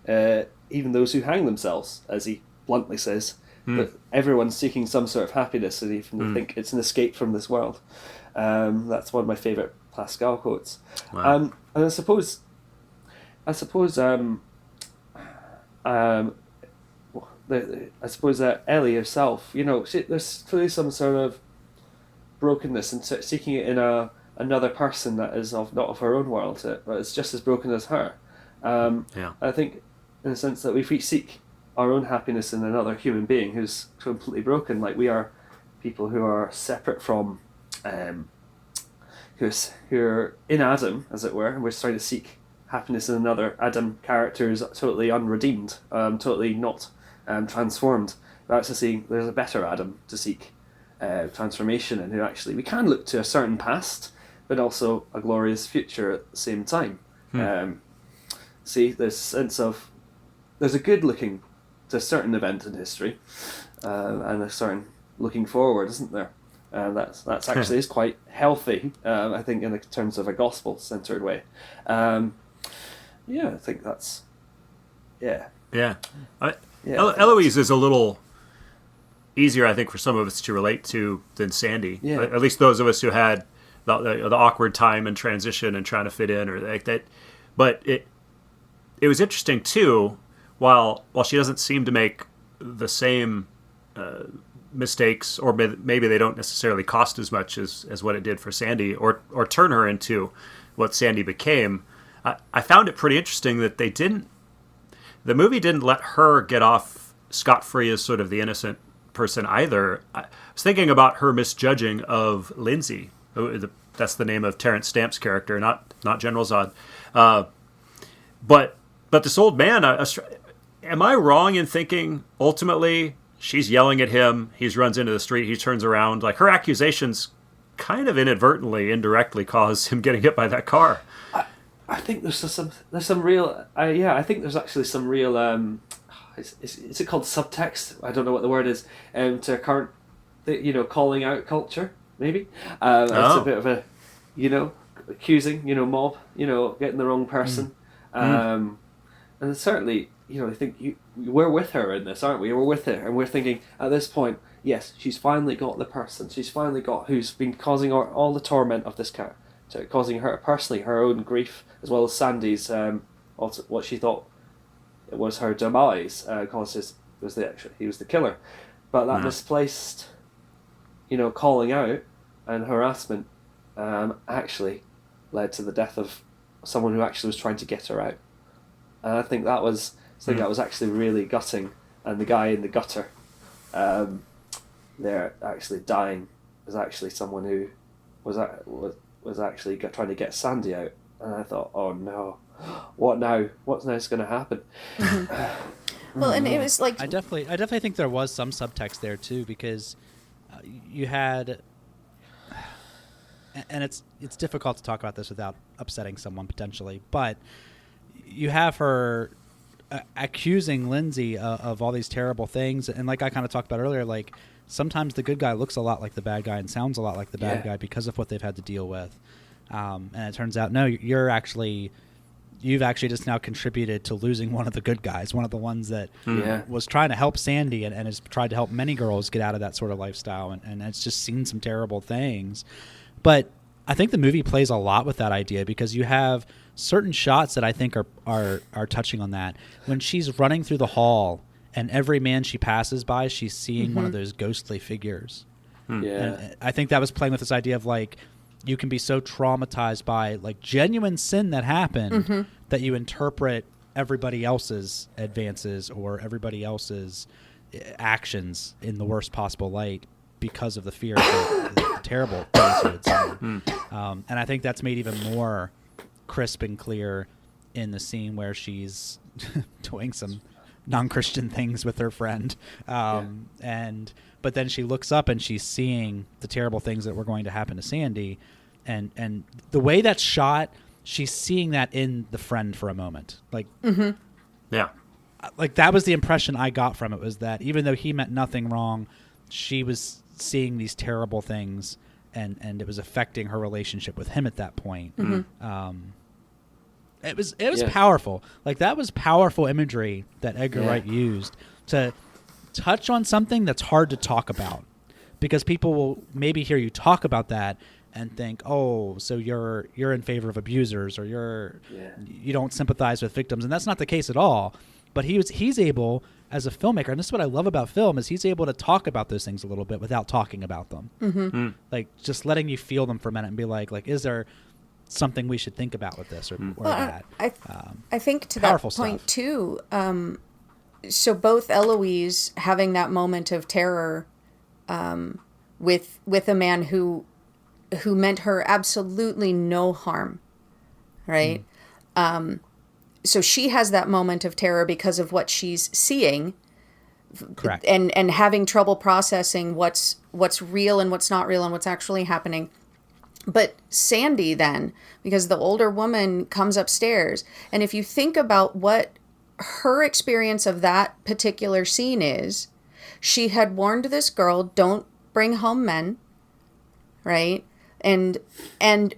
even those who hang themselves, as he bluntly says. But everyone's seeking some sort of happiness, and even think it's an escape from this world. That's one of my favourite Pascal quotes. Wow. And I suppose I suppose that Ellie herself, there's clearly some sort of brokenness and seeking it in another person that is not of her own world, but it's just as broken as her. I think, in the sense that if we seek our own happiness in another human being who's completely broken, like we are people who are separate from, who are in Adam, as it were, and we're trying to seek happiness in another Adam character who's totally unredeemed, totally not transformed. We're actually seeing there's a better Adam to seek transformation in, who actually we can look to a certain past, but also a glorious future at the same time. See, there's a sense of there's a good looking to a certain event in history, and a certain looking forward, isn't there? And that's actually is quite healthy, I think, in the terms of a gospel centered way. I think that's Eloise is a little easier, I think, for some of us to relate to than Sandy. Yeah. At least those of us who had the awkward time and transition and trying to fit in, or like that. But it was interesting too. While she doesn't seem to make the same mistakes, or maybe they don't necessarily cost as much as what it did for Sandy, or turn her into what Sandy became. I found it pretty interesting that the movie didn't let her get off scot-free as sort of the innocent person either. I was thinking about her misjudging of Lindsay. That's the name of Terrence Stamp's character, not General Zod. But this old man, am I wrong in thinking ultimately she's yelling at him, he runs into the street, he turns around, like her accusations kind of inadvertently, indirectly cause him getting hit by that car? I think there's some real I think there's actually some real is it called subtext? I don't know what the word is, to current calling out culture, maybe. It's a bit of a accusing, mob, getting the wrong person. And certainly, I think we're with her in this, aren't we? We're with her, and we're thinking at this point, yes, she's finally got the person. She's finally got who's been causing all the torment of this character, causing her personally her own grief, as well as Sandy's also what she thought it was her demise. Cause he was the killer, but that misplaced, calling out and harassment, actually led to the death of someone who actually was trying to get her out. And I think that was actually really gutting. And the guy in the gutter, there actually dying, was actually someone who was actually trying to get Sandy out. And I thought, oh no, what now? What's next going to happen? Well, and it was like I definitely think there was some subtext there too, because you had, and it's difficult to talk about this without upsetting someone potentially, but you have her accusing Lindsay of all these terrible things, and like I kind of talked about earlier, like sometimes the good guy looks a lot like the bad guy and sounds a lot like the bad guy because of what they've had to deal with, and it turns out no, you've actually just now contributed to losing one of the good guys, one of the ones that was trying to help Sandy and has tried to help many girls get out of that sort of lifestyle, and it's just seen some terrible things. But I think the movie plays a lot with that idea, because you have certain shots that I think are touching on that. When she's running through the hall and every man she passes by, she's seeing one of those ghostly figures. And I think that was playing with this idea of like, you can be so traumatized by like genuine sin that happened that you interpret everybody else's advances or everybody else's actions in the worst possible light because of the fear of the terrible things you had seen. And I think that's made even more crisp and clear in the scene where she's doing some non-Christian things with her friend. But then she looks up and she's seeing the terrible things that were going to happen to Sandy. And the way that's shot, she's seeing that in the friend for a moment. Like, like that was the impression I got from it, was that even though he meant nothing wrong, she was seeing these terrible things, and it was affecting her relationship with him at that point. It was powerful. Like, that was powerful imagery that Edgar Wright used to touch on something that's hard to talk about, because people will maybe hear you talk about that and think, oh, so you're in favor of abusers, or you don't sympathize with victims, and that's not the case at all. But he's able, as a filmmaker, and this is what I love about film, is he's able to talk about those things a little bit without talking about them. Mm-hmm. Like just letting you feel them for a minute and be like, is there something we should think about with this or that? I think to that Powerful point stuff. too. So both Eloise having that moment of terror with a man who meant her absolutely no harm, right? So she has that moment of terror because of what she's seeing. Correct. And having trouble processing what's real and what's not real and what's actually happening. But Sandy then, because the older woman comes upstairs, and if you think about what her experience of that particular scene is, she had warned this girl, don't bring home men, right? And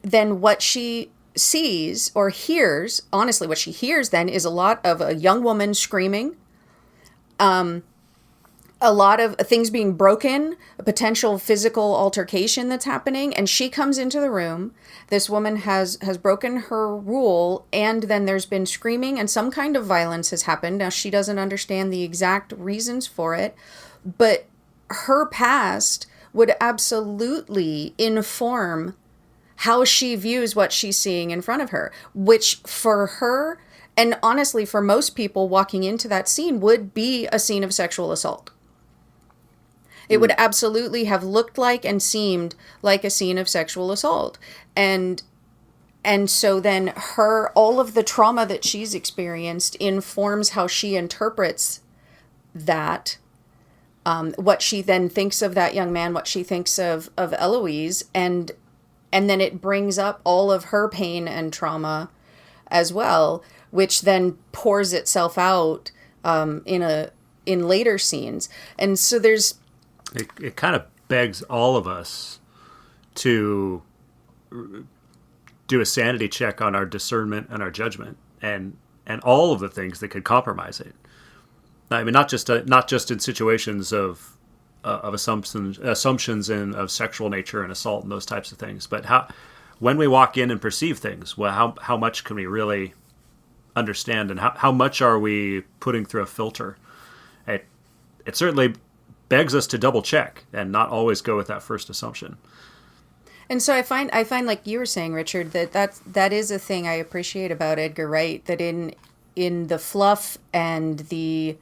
then what she sees or hears, honestly, what she hears then is a lot of a young woman screaming, a lot of things being broken, a potential physical altercation that's happening, and she comes into the room. This woman has broken her rule, and then there's been screaming and some kind of violence has happened. Now, she doesn't understand the exact reasons for it, but her past would absolutely inform how she views what she's seeing in front of her, which for her, and honestly for most people walking into that scene, would be a scene of sexual assault. It would absolutely have looked like and seemed like a scene of sexual assault. And so then all of the trauma that she's experienced informs how she interprets that, what she then thinks of that young man, what she thinks of Eloise, and then it brings up all of her pain and trauma as well, which then pours itself out in later scenes. And so there's... It kind of begs all of us to do a sanity check on our discernment and our judgment and all of the things that could compromise it. I mean, not just in situations of assumptions and of sexual nature and assault and those types of things, but when we walk in and perceive things, well, how much can we really understand, and how much are we putting through a filter? It certainly begs us to double check and not always go with that first assumption. And so I find like you were saying, Richard, that is a thing I appreciate about Edgar Wright, that in the fluff and the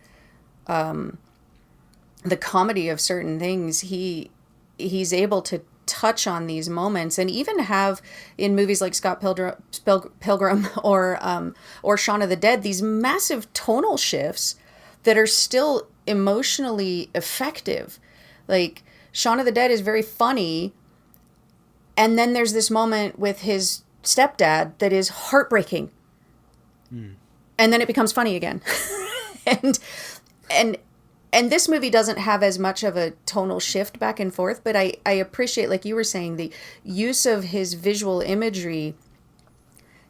comedy of certain things, he's able to touch on these moments, and even have in movies like Scott Pilgrim or Shaun of the Dead, these massive tonal shifts that are still emotionally effective. Like Shaun of the Dead is very funny, and then there's this moment with his stepdad that is heartbreaking, and then it becomes funny again. and this movie doesn't have as much of a tonal shift back and forth, but I appreciate, like you were saying, the use of his visual imagery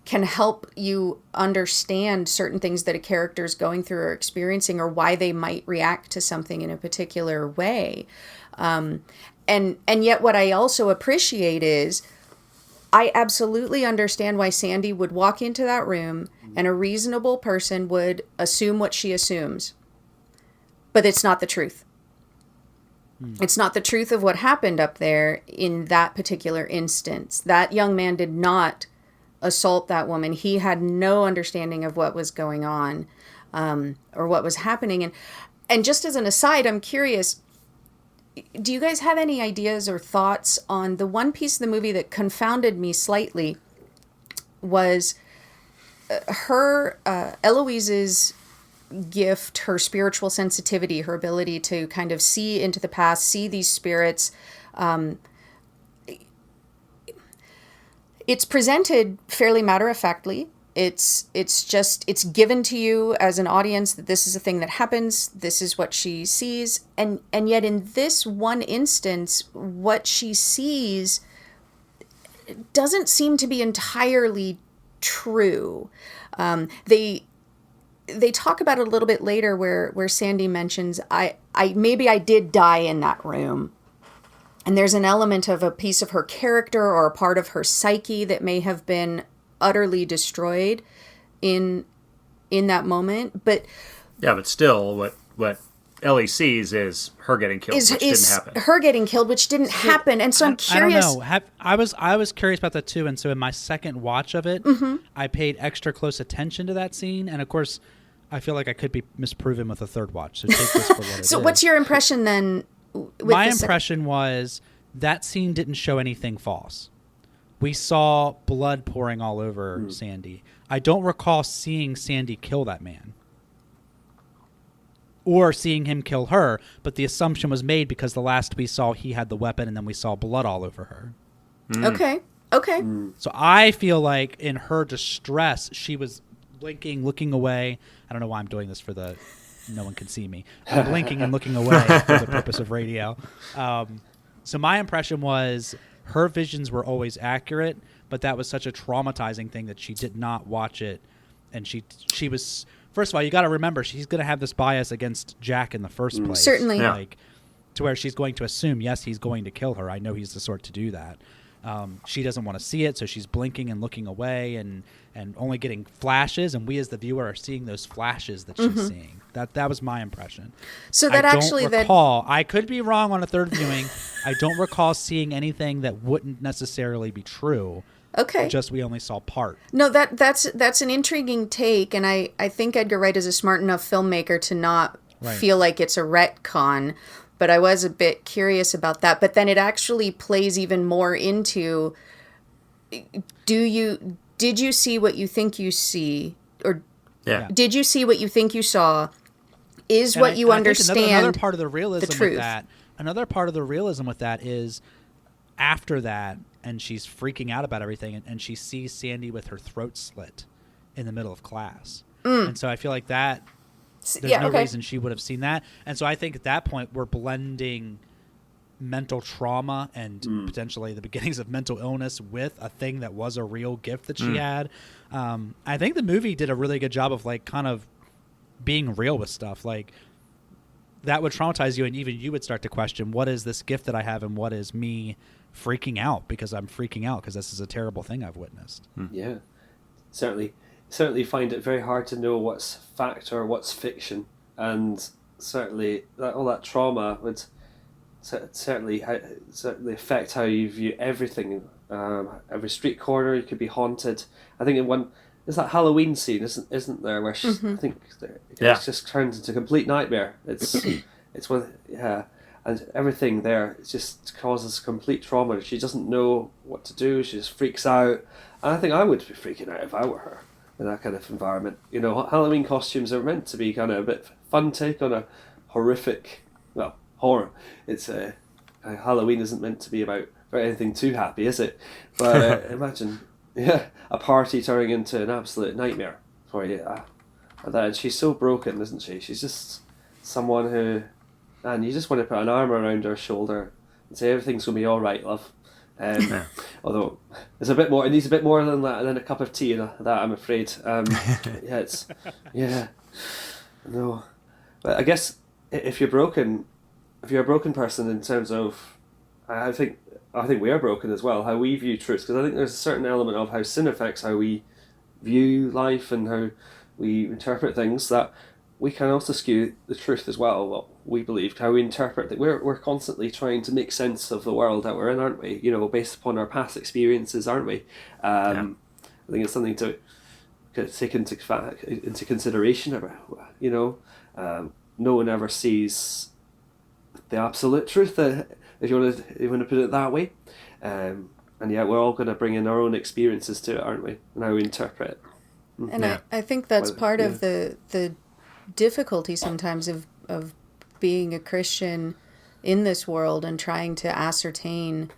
can help you understand certain things that a character is going through or experiencing, or why they might react to something in a particular way. And yet what I also appreciate is I absolutely understand why Sandy would walk into that room and a reasonable person would assume what she assumes. But it's not the truth. It's not the truth of what happened up there in that particular instance. That young man did not assault that woman. He had no understanding of what was going on, or what was happening. And just as an aside, I'm curious, do you guys have any ideas or thoughts on the one piece of the movie that confounded me slightly was Eloise's gift, her spiritual sensitivity, her ability to kind of see into the past, see these spirits. It's presented fairly matter-of-factly. It's given to you as an audience that this is a thing that happens, this is what she sees, and yet in this one instance, what she sees doesn't seem to be entirely true. They talk about it a little bit later where Sandy mentions, maybe I did die in that room. And there's an element of a piece of her character or a part of her psyche that may have been utterly destroyed in that moment. But yeah, but still, what Ellie sees is her getting killed, which didn't happen. her getting killed, which didn't happen. And so I'm curious. I don't know. I was curious about that too, and so in my second watch of it, I paid extra close attention to that scene, and of course, I feel like I could be misproven with a third watch. So take this for what it is. So what's your impression then? My impression was that scene didn't show anything false. We saw blood pouring all over Sandy. I don't recall seeing Sandy kill that man. Or seeing him kill her, but the assumption was made because the last we saw he had the weapon and then we saw blood all over her. Okay. So I feel like in her distress, she was blinking, looking away. I don't know why I'm doing this for the... No one can see me. I'm blinking and looking away for the purpose of radio. So my impression was her visions were always accurate, but that was such a traumatizing thing that she did not watch it. And she was... First of all, you got to remember, she's going to have this bias against Jack in the first place. Certainly. Yeah. Like, to where she's going to assume, yes, he's going to kill her. I know he's the sort to do that. She doesn't want to see it, so she's blinking and looking away and only getting flashes, and we as the viewer are seeing those flashes that she's seeing. That was my impression. So that I actually don't recall, I could be wrong on a third viewing. I don't recall seeing anything that wouldn't necessarily be true. Okay. Just we only saw part. No, that's an intriguing take, and I think Edgar Wright is a smart enough filmmaker to not feel like it's a retcon, but I was a bit curious about that. But then it actually plays even more into, did you see what you think you see, or did you see what you think you saw? Is what you understand another part of the realism the truth. with that? Another part of the realism with that is after that. And she's freaking out about everything, and she sees Sandy with her throat slit in the middle of class. And so I feel like that, there's no reason she would have seen that. And so I think at that point, we're blending mental trauma and potentially the beginnings of mental illness with a thing that was a real gift that she had. I think the movie did a really good job of like kind of being real with stuff. Like, that would traumatize you, and even you would start to question, what is this gift that I have and what is me freaking out because I'm freaking out because this is a terrible thing I've witnessed. Yeah, certainly find it very hard to know what's fact or what's fiction, and certainly all that trauma would certainly affect how you view everything. Every street corner you could be haunted. I think in one is that Halloween scene, isn't there, where she's, I think it's just turned into a complete nightmare. It's one and everything there just causes complete trauma. She doesn't know what to do. She just freaks out. And I think I would be freaking out if I were her in that kind of environment. You know, Halloween costumes are meant to be kind of a bit fun take on a horrific, well, horror. It's Halloween isn't meant to be about anything too happy, is it? But imagine, a party turning into an absolute nightmare for you. And she's so broken, isn't she? She's just someone who... And you just want to put an arm around her shoulder and say everything's going to be all right, love. Although there's a bit more. It needs a bit more than that, than a cup of tea and that, I'm afraid. No. But I guess if you're a broken person in terms of, I think we are broken as well. How we view truth, because I think there's a certain element of how sin affects how we view life and how we interpret things, that we can also skew the truth as well. What we believe, how we interpret that. We're constantly trying to make sense of the world that we're in, aren't we? You know, based upon our past experiences, aren't we? I think it's something to take into consideration about. You know, no one ever sees the absolute truth, if you want to put it that way. And yet we're all going to bring in our own experiences to it, aren't we? And how we interpret it. And I think that's part of the difficulty sometimes of being a Christian in this world and trying to ascertain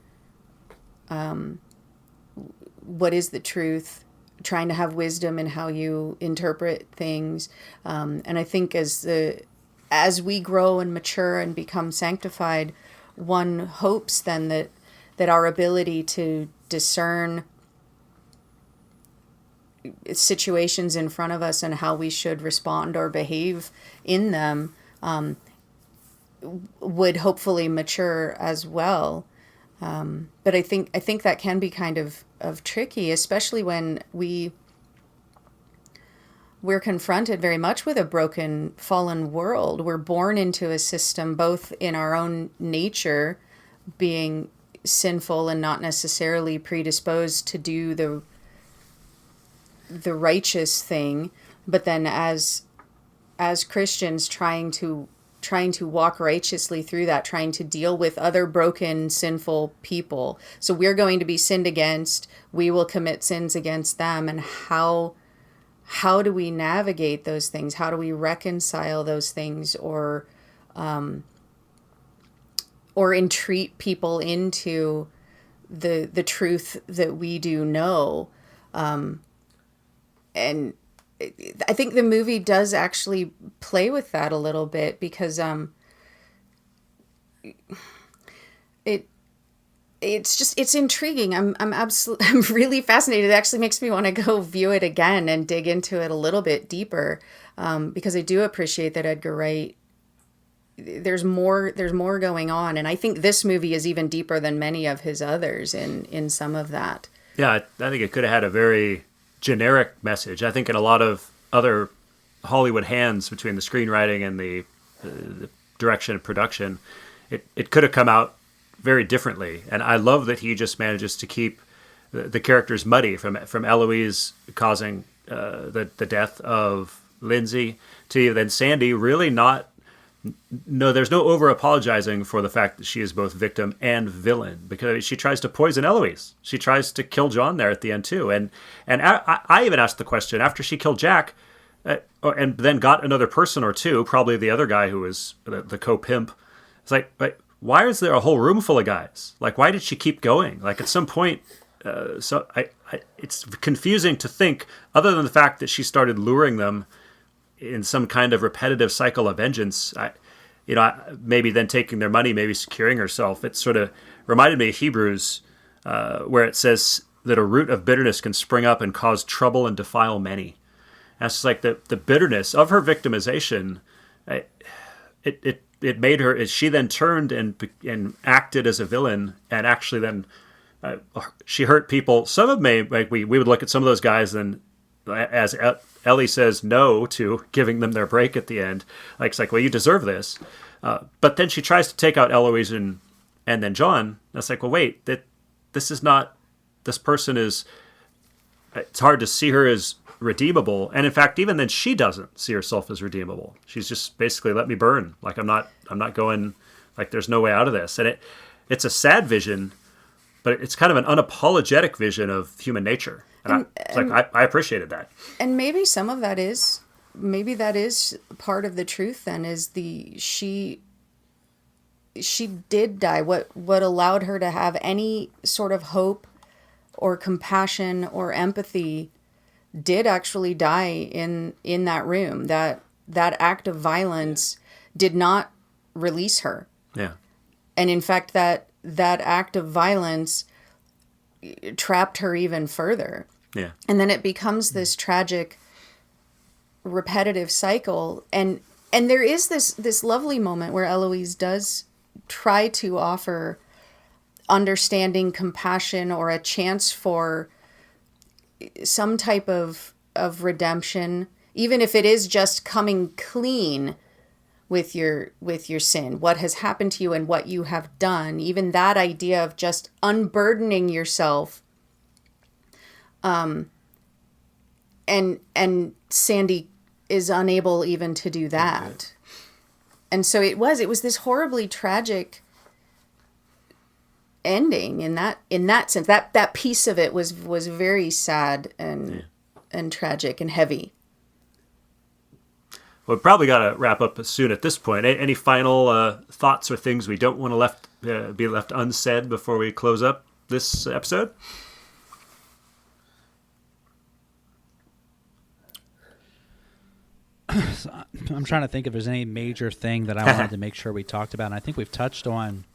what is the truth, trying to have wisdom in how you interpret things. And I think as we grow and mature and become sanctified, one hopes then that our ability to discern situations in front of us and how we should respond or behave in them would hopefully mature as well. But I think that can be kind of tricky, especially when we we're confronted very much with a broken, fallen world. We're born into a system, both in our own nature, being sinful and not necessarily predisposed to do the righteous thing, but then as Christians trying to walk righteously through that, trying to deal with other broken, sinful people. So we're going to be sinned against. We will commit sins against them. And how do we navigate those things? How do we reconcile those things, or entreat people into the truth that we do know? And I think the movie does actually play with that a little bit, because it's intriguing. I'm really fascinated. It actually makes me want to go view it again and dig into it a little bit deeper, because I do appreciate that Edgar Wright. There's more going on, and I think this movie is even deeper than many of his others in some of that. Yeah, I think it could have had a very generic message. I think in a lot of other Hollywood hands, between the screenwriting and the direction and production, it could have come out very differently. And I love that he just manages to keep the characters muddy, from Eloise causing the death of Lindsay to then Sandy really not. No, there's no over apologizing for the fact that she is both victim and villain, because she tries to poison Eloise. She tries to kill John there at the end too. And I even asked the question after she killed Jack, and then got another person or two, probably the other guy who was the co-pimp. It's like, why is there a whole room full of guys? Like, why did she keep going? Like, at some point, it's confusing to think, other than the fact that she started luring them in some kind of repetitive cycle of vengeance, maybe then taking their money, maybe securing herself. It sort of reminded me of Hebrews, where it says that a root of bitterness can spring up and cause trouble and defile many. And it's like the bitterness of her victimization, it made her, as she then turned and acted as a villain, and actually then she hurt people. Some of them, like we would look at some of those guys, and as Ellie says no to giving them their break at the end. Like, it's like, well, you deserve this. But then she tries to take out Eloise and then John. That's like, well, wait, this person is, it's hard to see her as redeemable. And in fact, even then she doesn't see herself as redeemable. She's just basically, let me burn. Like, I'm not going, like, there's no way out of this. And it's a sad vision, but it's kind of an unapologetic vision of human nature. And I appreciated that. And maybe some of that is, that is part of the truth then, is she did die. What allowed her to have any sort of hope or compassion or empathy did actually die in that room. That act of violence did not release her. Yeah. And in fact, that act of violence trapped her even further. Yeah. And then it becomes this tragic, repetitive cycle. And there is this lovely moment where Eloise does try to offer understanding, compassion, or a chance for some type of redemption, even if it is just coming clean with your sin, what has happened to you and what you have done. Even that idea of just unburdening yourself. And Sandy is unable even to do that. And so it was this horribly tragic ending in that sense. That piece of it was very sad and tragic and heavy. Well, we probably got to wrap up soon at this point. Any final thoughts or things we don't want to be left unsaid before we close up this episode? I'm trying to think if there's any major thing that I wanted to make sure we talked about, and I think we've touched on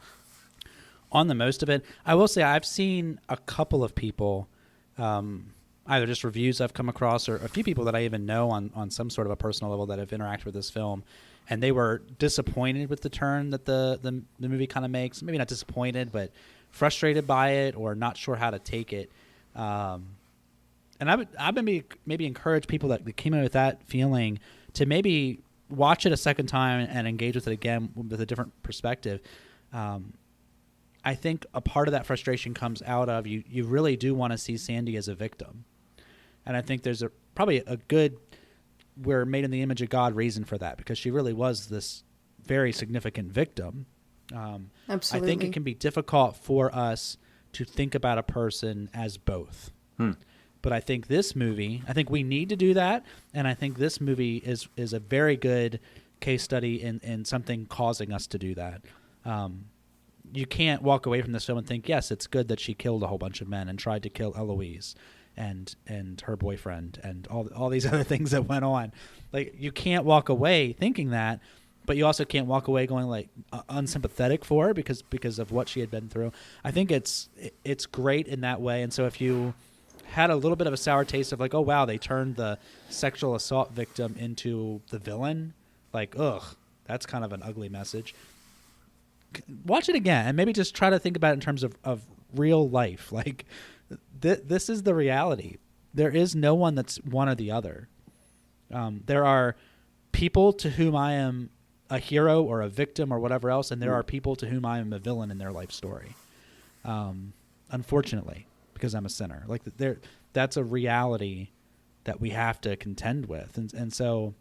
the most of it. I will say I've seen a couple of people, either just reviews I've come across or a few people that I even know on some sort of a personal level that have interacted with this film, and they were disappointed with the turn that the movie kind of makes. Maybe not disappointed, but frustrated by it or not sure how to take it. And I would maybe encourage people that came in with that feeling to maybe watch it a second time and engage with it again with a different perspective. I think a part of that frustration comes out of you really do want to see Sandy as a victim. And I think there's probably a good, we're made in the image of God reason for that, because she really was this very significant victim. Absolutely. I think it can be difficult for us to think about a person as both. But I think this movie, I think we need to do that. And I think this movie is a very good case study in something causing us to do that. You can't walk away from this film and think, yes, it's good that she killed a whole bunch of men and tried to kill Eloise and her boyfriend and all these other things that went on. Like, you can't walk away thinking that, but you also can't walk away going like unsympathetic for her because of what she had been through. I think it's great in that way. And so if you had a little bit of a sour taste of like, oh wow, they turned the sexual assault victim into the villain, like, ugh, that's kind of an ugly message. Watch it again and maybe just try to think about it in terms of real life. Like, this is the reality. There is no one that's one or the other. There are people to whom I am a hero or a victim or whatever else, and there are people to whom I am a villain in their life story. Unfortunately, because I'm a sinner. Like, that's a reality that we have to contend with. And so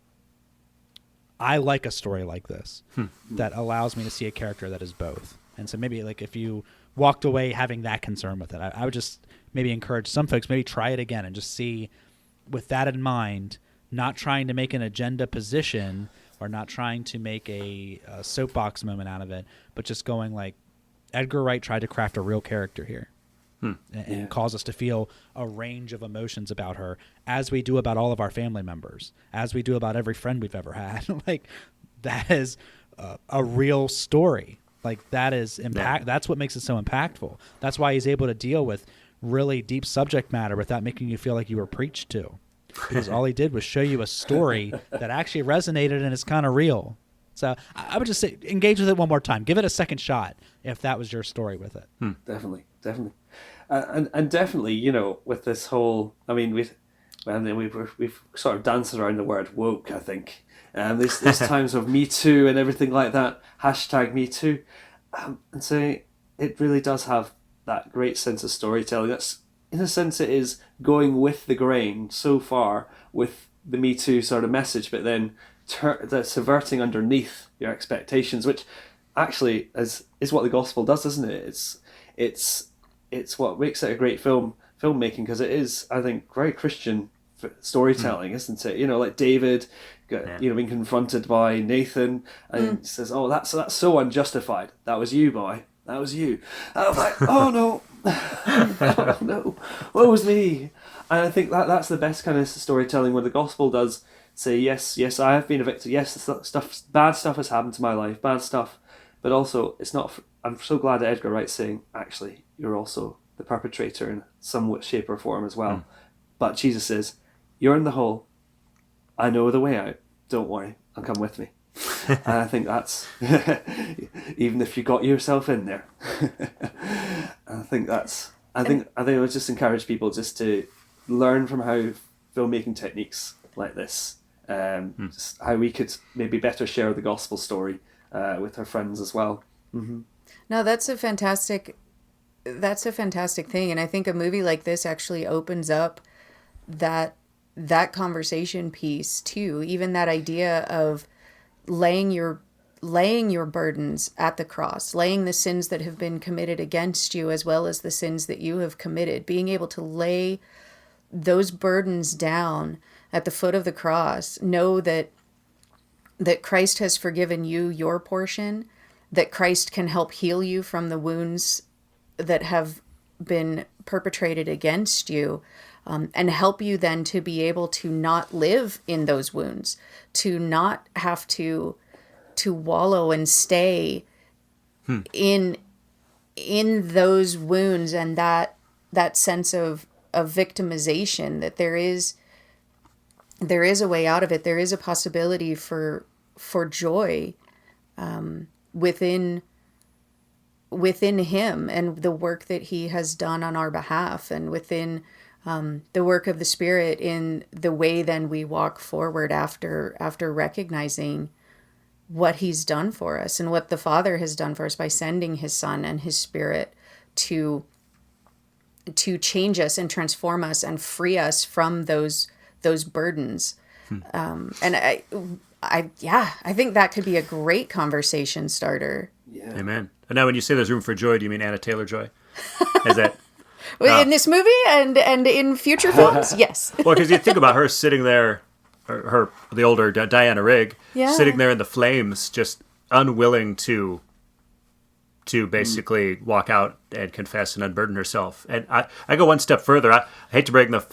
I like a story like this that allows me to see a character that is both. And so maybe like if you walked away having that concern with it, I would just maybe encourage some folks, maybe try it again and just see with that in mind, not trying to make an agenda position or not trying to make a soapbox moment out of it, but just going like Edgar Wright tried to craft a real character here. And cause us to feel a range of emotions about her, as we do about all of our family members, as we do about every friend we've ever had. Like, that is a real story. Like, that is impact. That's what makes it so impactful. That's why he's able to deal with really deep subject matter without making you feel like you were preached to, because all he did was show you a story that actually resonated and is kind of real. So I would just say engage with it one more time. Give it a second shot if that was your story with it. Definitely. And definitely, you know, with this whole, I mean, we've sort of danced around the word woke, I think. There's times of Me Too and everything like that, hashtag Me Too. And so it really does have that great sense of storytelling. That's, in a sense, it is going with the grain so far with the Me Too sort of message, but then subverting underneath your expectations, which actually is what the gospel does, isn't it? It's what makes it a great filmmaking, because it is, I think, very Christian storytelling, isn't it? You know, like David, being confronted by Nathan, and he says, "Oh, that's so unjustified. That was you, boy. That was you." And I was like, "Oh no, oh no, what was me?" And I think that's the best kind of storytelling, where the gospel does say, "Yes, I have been a victim. Yes, bad stuff has happened to my life, bad stuff." But also, it's not. I'm so glad that Edgar Wright's saying, actually, you're also the perpetrator in some shape or form as well. But Jesus says, you're in the hole. I know the way out. Don't worry. And come with me. And I think that's, even if you got yourself in there. I think I would just encourage people just to learn from how filmmaking techniques like this, just how we could maybe better share the gospel story with our friends as well. No, that's a fantastic thing, and I think a movie like this actually opens up that conversation piece too. Even that idea of laying your burdens at the cross, laying the sins that have been committed against you as well as the sins that you have committed, being able to lay those burdens down at the foot of the cross, know that Christ has forgiven you your portion, that Christ can help heal you from the wounds that have been perpetrated against you, and help you then to be able to not live in those wounds, to not have to wallow and stay in those wounds, and that sense of victimization, that there is a way out of it. There is a possibility for joy within him and the work that he has done on our behalf, and within the work of the Spirit in the way then we walk forward after recognizing what he's done for us and what the Father has done for us by sending his Son and his Spirit to change us and transform us and free us from those burdens. And I think that could be a great conversation starter. Yeah. Amen. And now when you say there's room for joy, do you mean Anna Taylor-Joy? Is that... In this movie and in future films, yes. Well, because you think about her sitting there, the older Diana Rigg, Yeah. sitting there in the flames, just unwilling to basically walk out and confess and unburden herself. And I go one step further. I hate to bring the